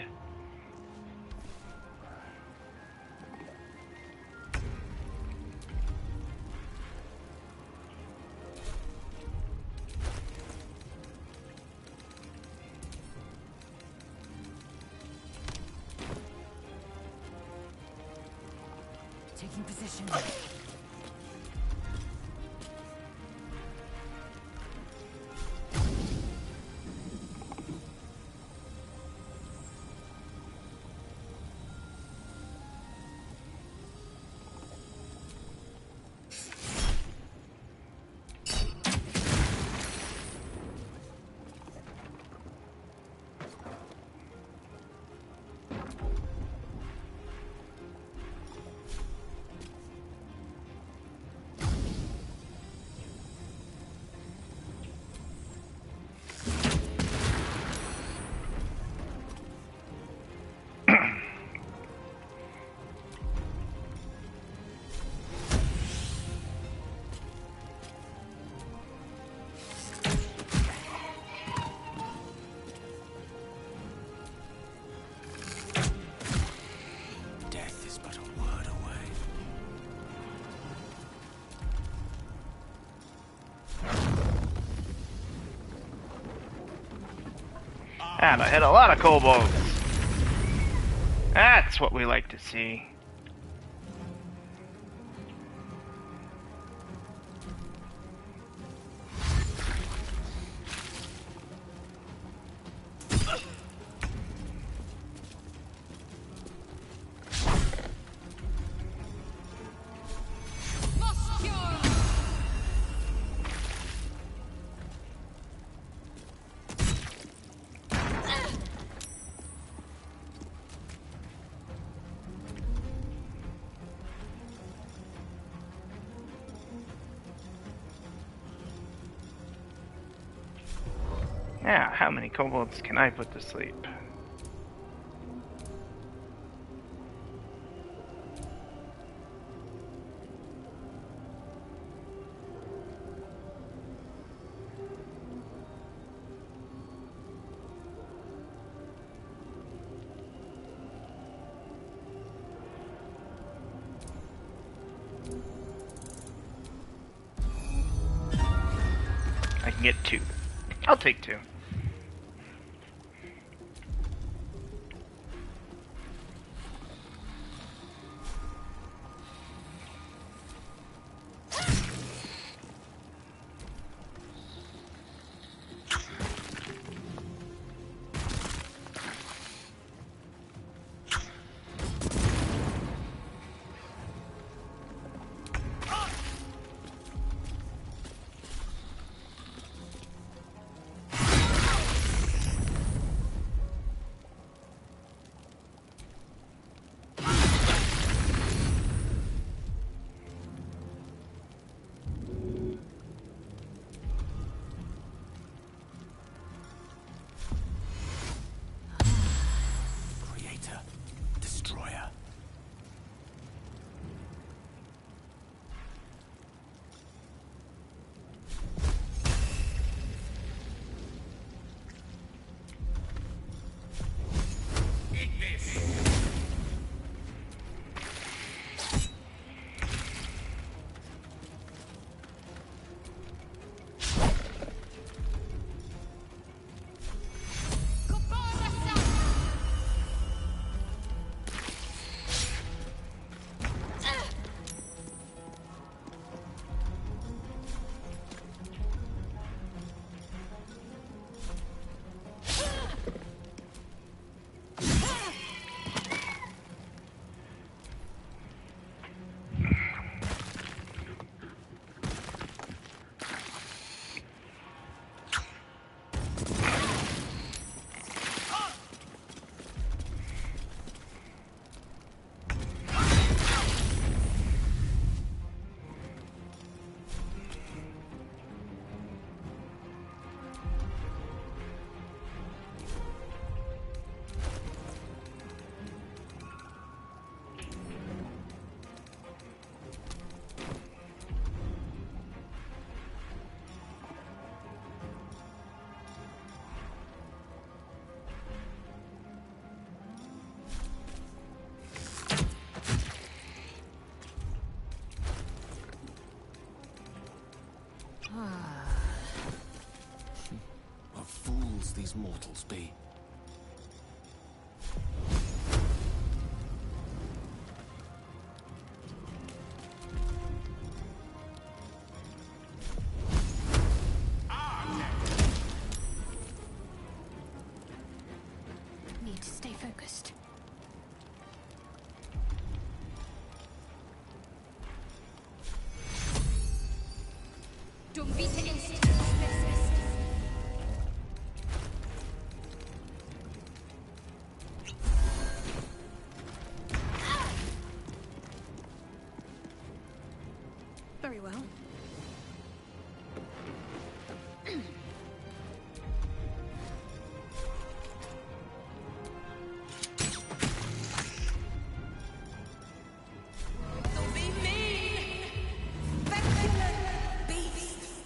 Taking position. Death is but a word away. And I hit a lot of kobolds. That's what we like to see. Now, how many kobolds can I put to sleep? I can get 2. I'll take 2. What fools these mortals be. need to stay focused. Very well. Don't be mean! Petulant beast!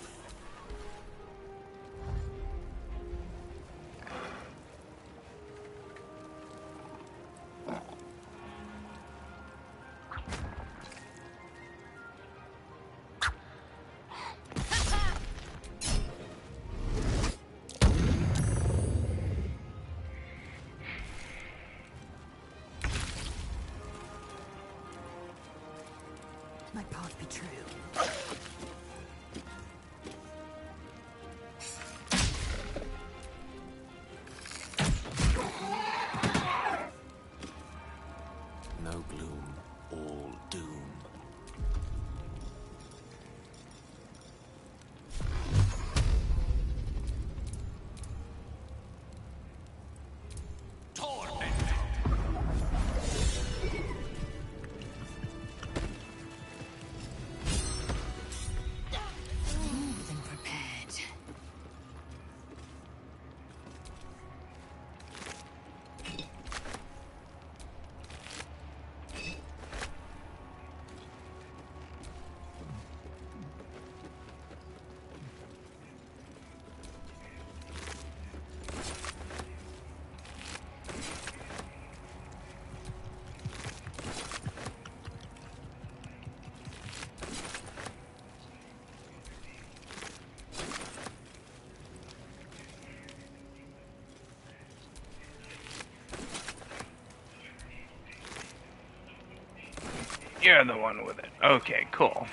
My part be true. No gloom, all doom. More than prepared. You're the one with it. Okay, cool.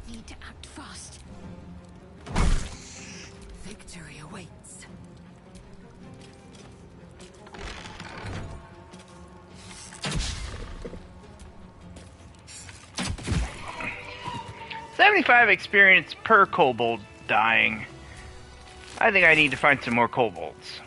Need to act fast. Victory awaits. 75 experience per kobold dying. I think I need to find some more kobolds.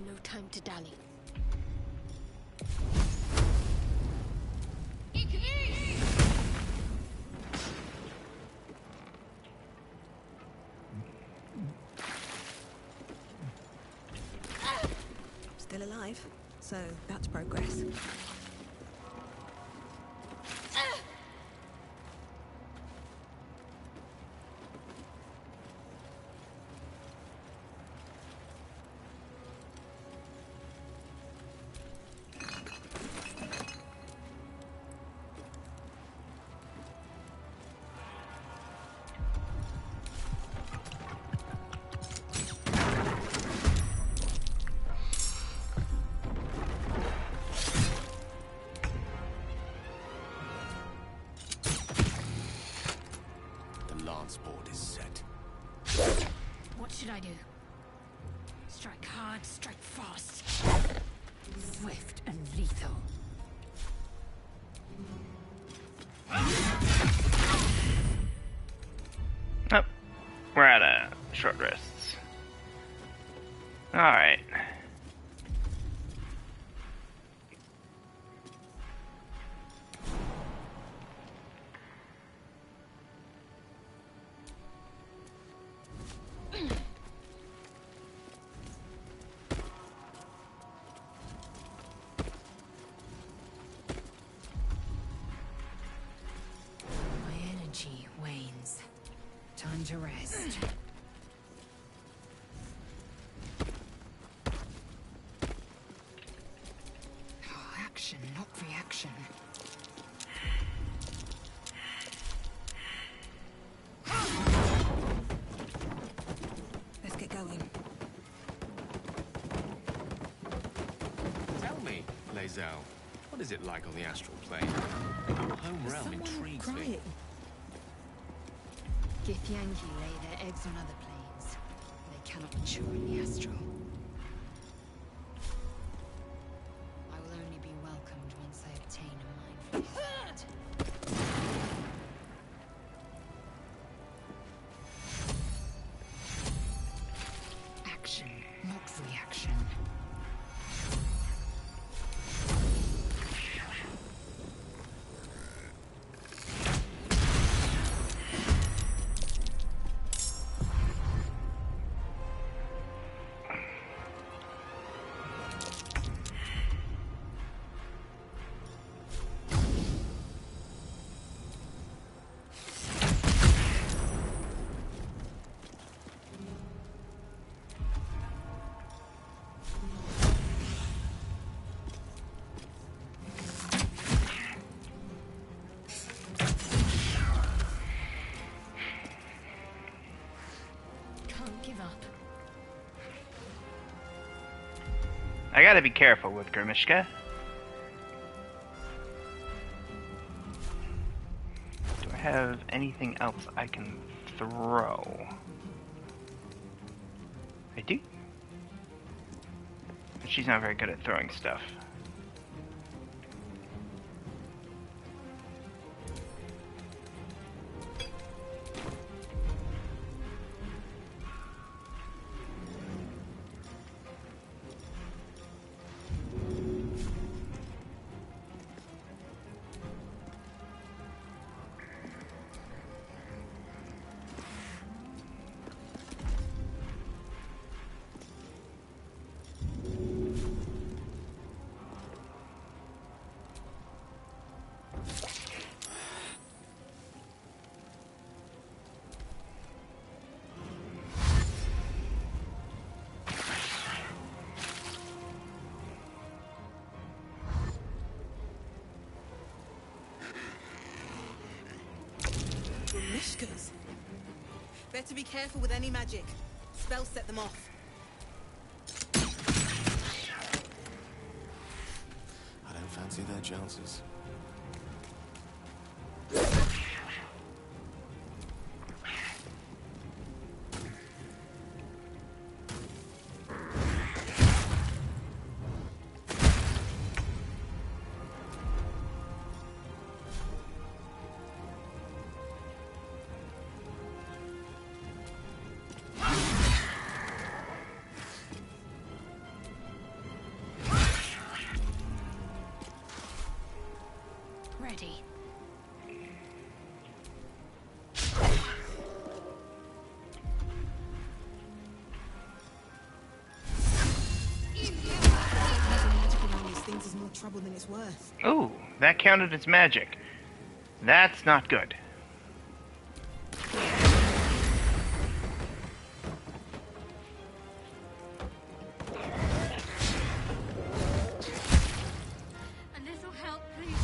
No time to dally. Still alive, so that's progress. Board is set. What should I do? Strike hard, strike fast. Swift and lethal. short rests. Alright. Time to rest. Oh, action, not reaction. Let's get going. Tell me, Lae'zel, what is it like on the astral plane? Your home realm intrigues me. Githyanki lay their eggs on other planes. They cannot mature in the astral. I will only be welcomed once I obtain a mind from the dead. Action, not reaction. I gotta be careful with Grimishka. Do I have anything else I can throw? I do. But she's not very good at throwing stuff. Mishkas. Better be careful with any magic. Spells set them off. I don't fancy their chances. Ready. Things is more trouble than it's worth. Ooh, that counted as magic. That's not good. A little help, please.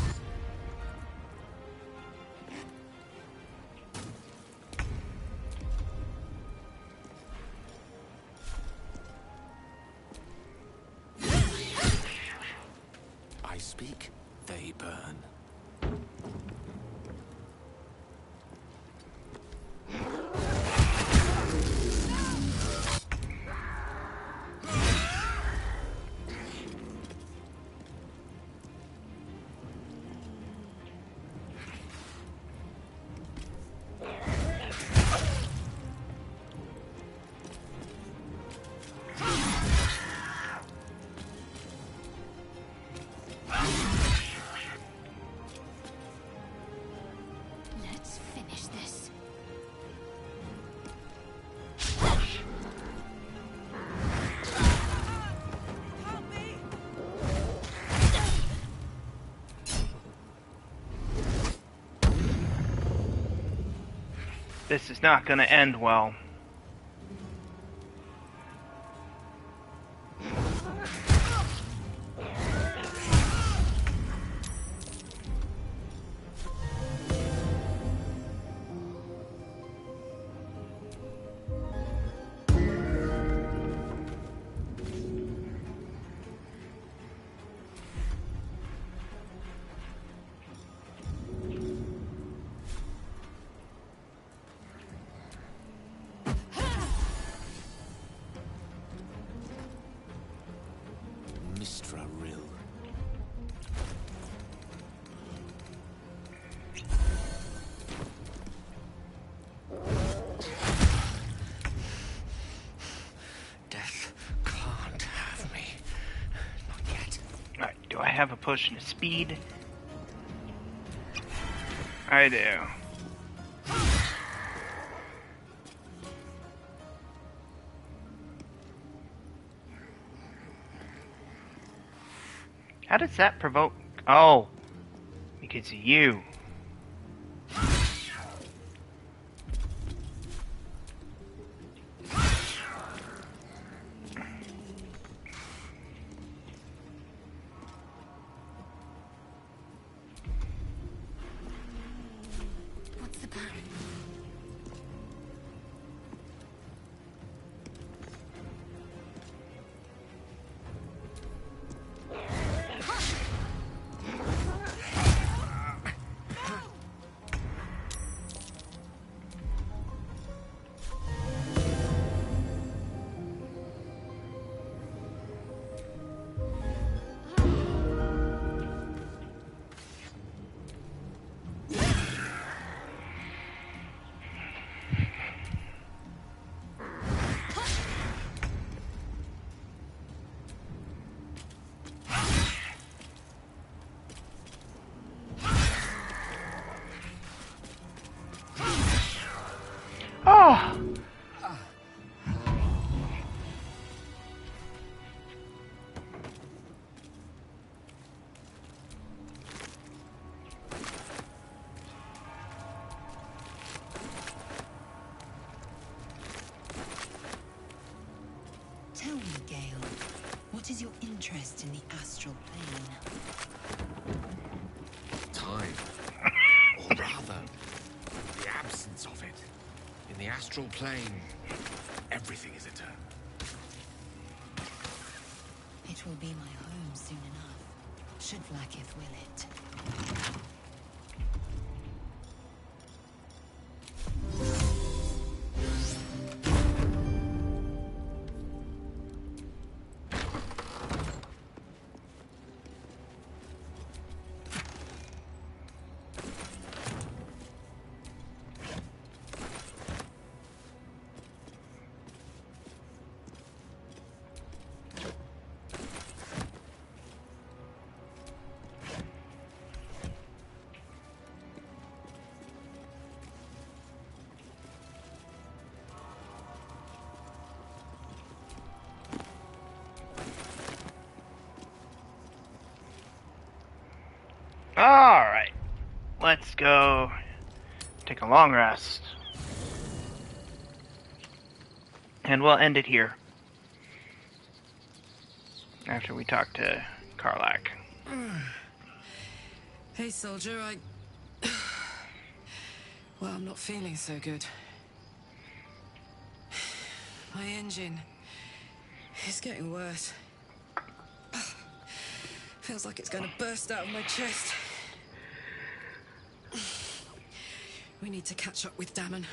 I speak, they burn. This is not going to end well. Mistra Rill. Death can't have me. Not yet. Alright, do I have a potion of speed? I do. How does that provoke? Oh, because of you. What's the plan? Oh! Tell me, Gale, what is your interest in the astral plane? Time. Or rather, the absence of it. In the astral plane, everything is eternal. It will be my home soon enough, should Vlaakith will it. Alright. Let's go take a long rest. And we'll end it here. After we talk to Karlach. Hey, soldier, well, I'm not feeling so good. My engine is getting worse. Feels like it's going to burst out of my chest. We need to catch up with Damon.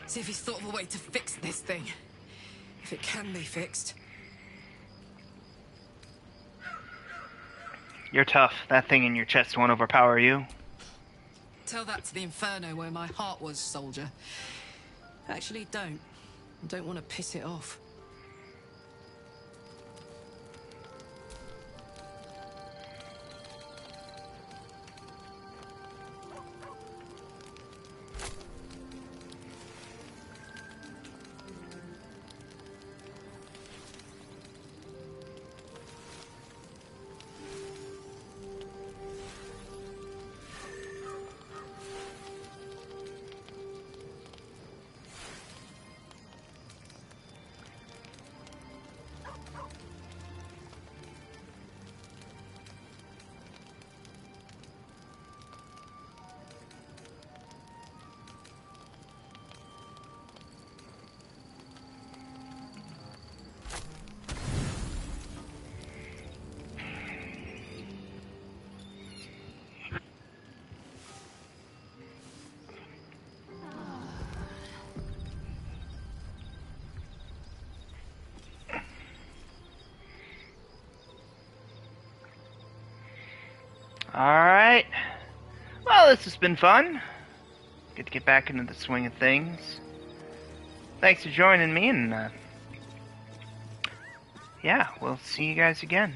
See if he's thought of a way to fix this thing. If it can be fixed. You're tough. That thing in your chest won't overpower you. Tell that to the Inferno where my heart was, soldier. Actually, don't. I don't want to piss it off. Alright. Well, this has been fun. Good to get back into the swing of things. Thanks for joining me, and yeah, we'll see you guys again.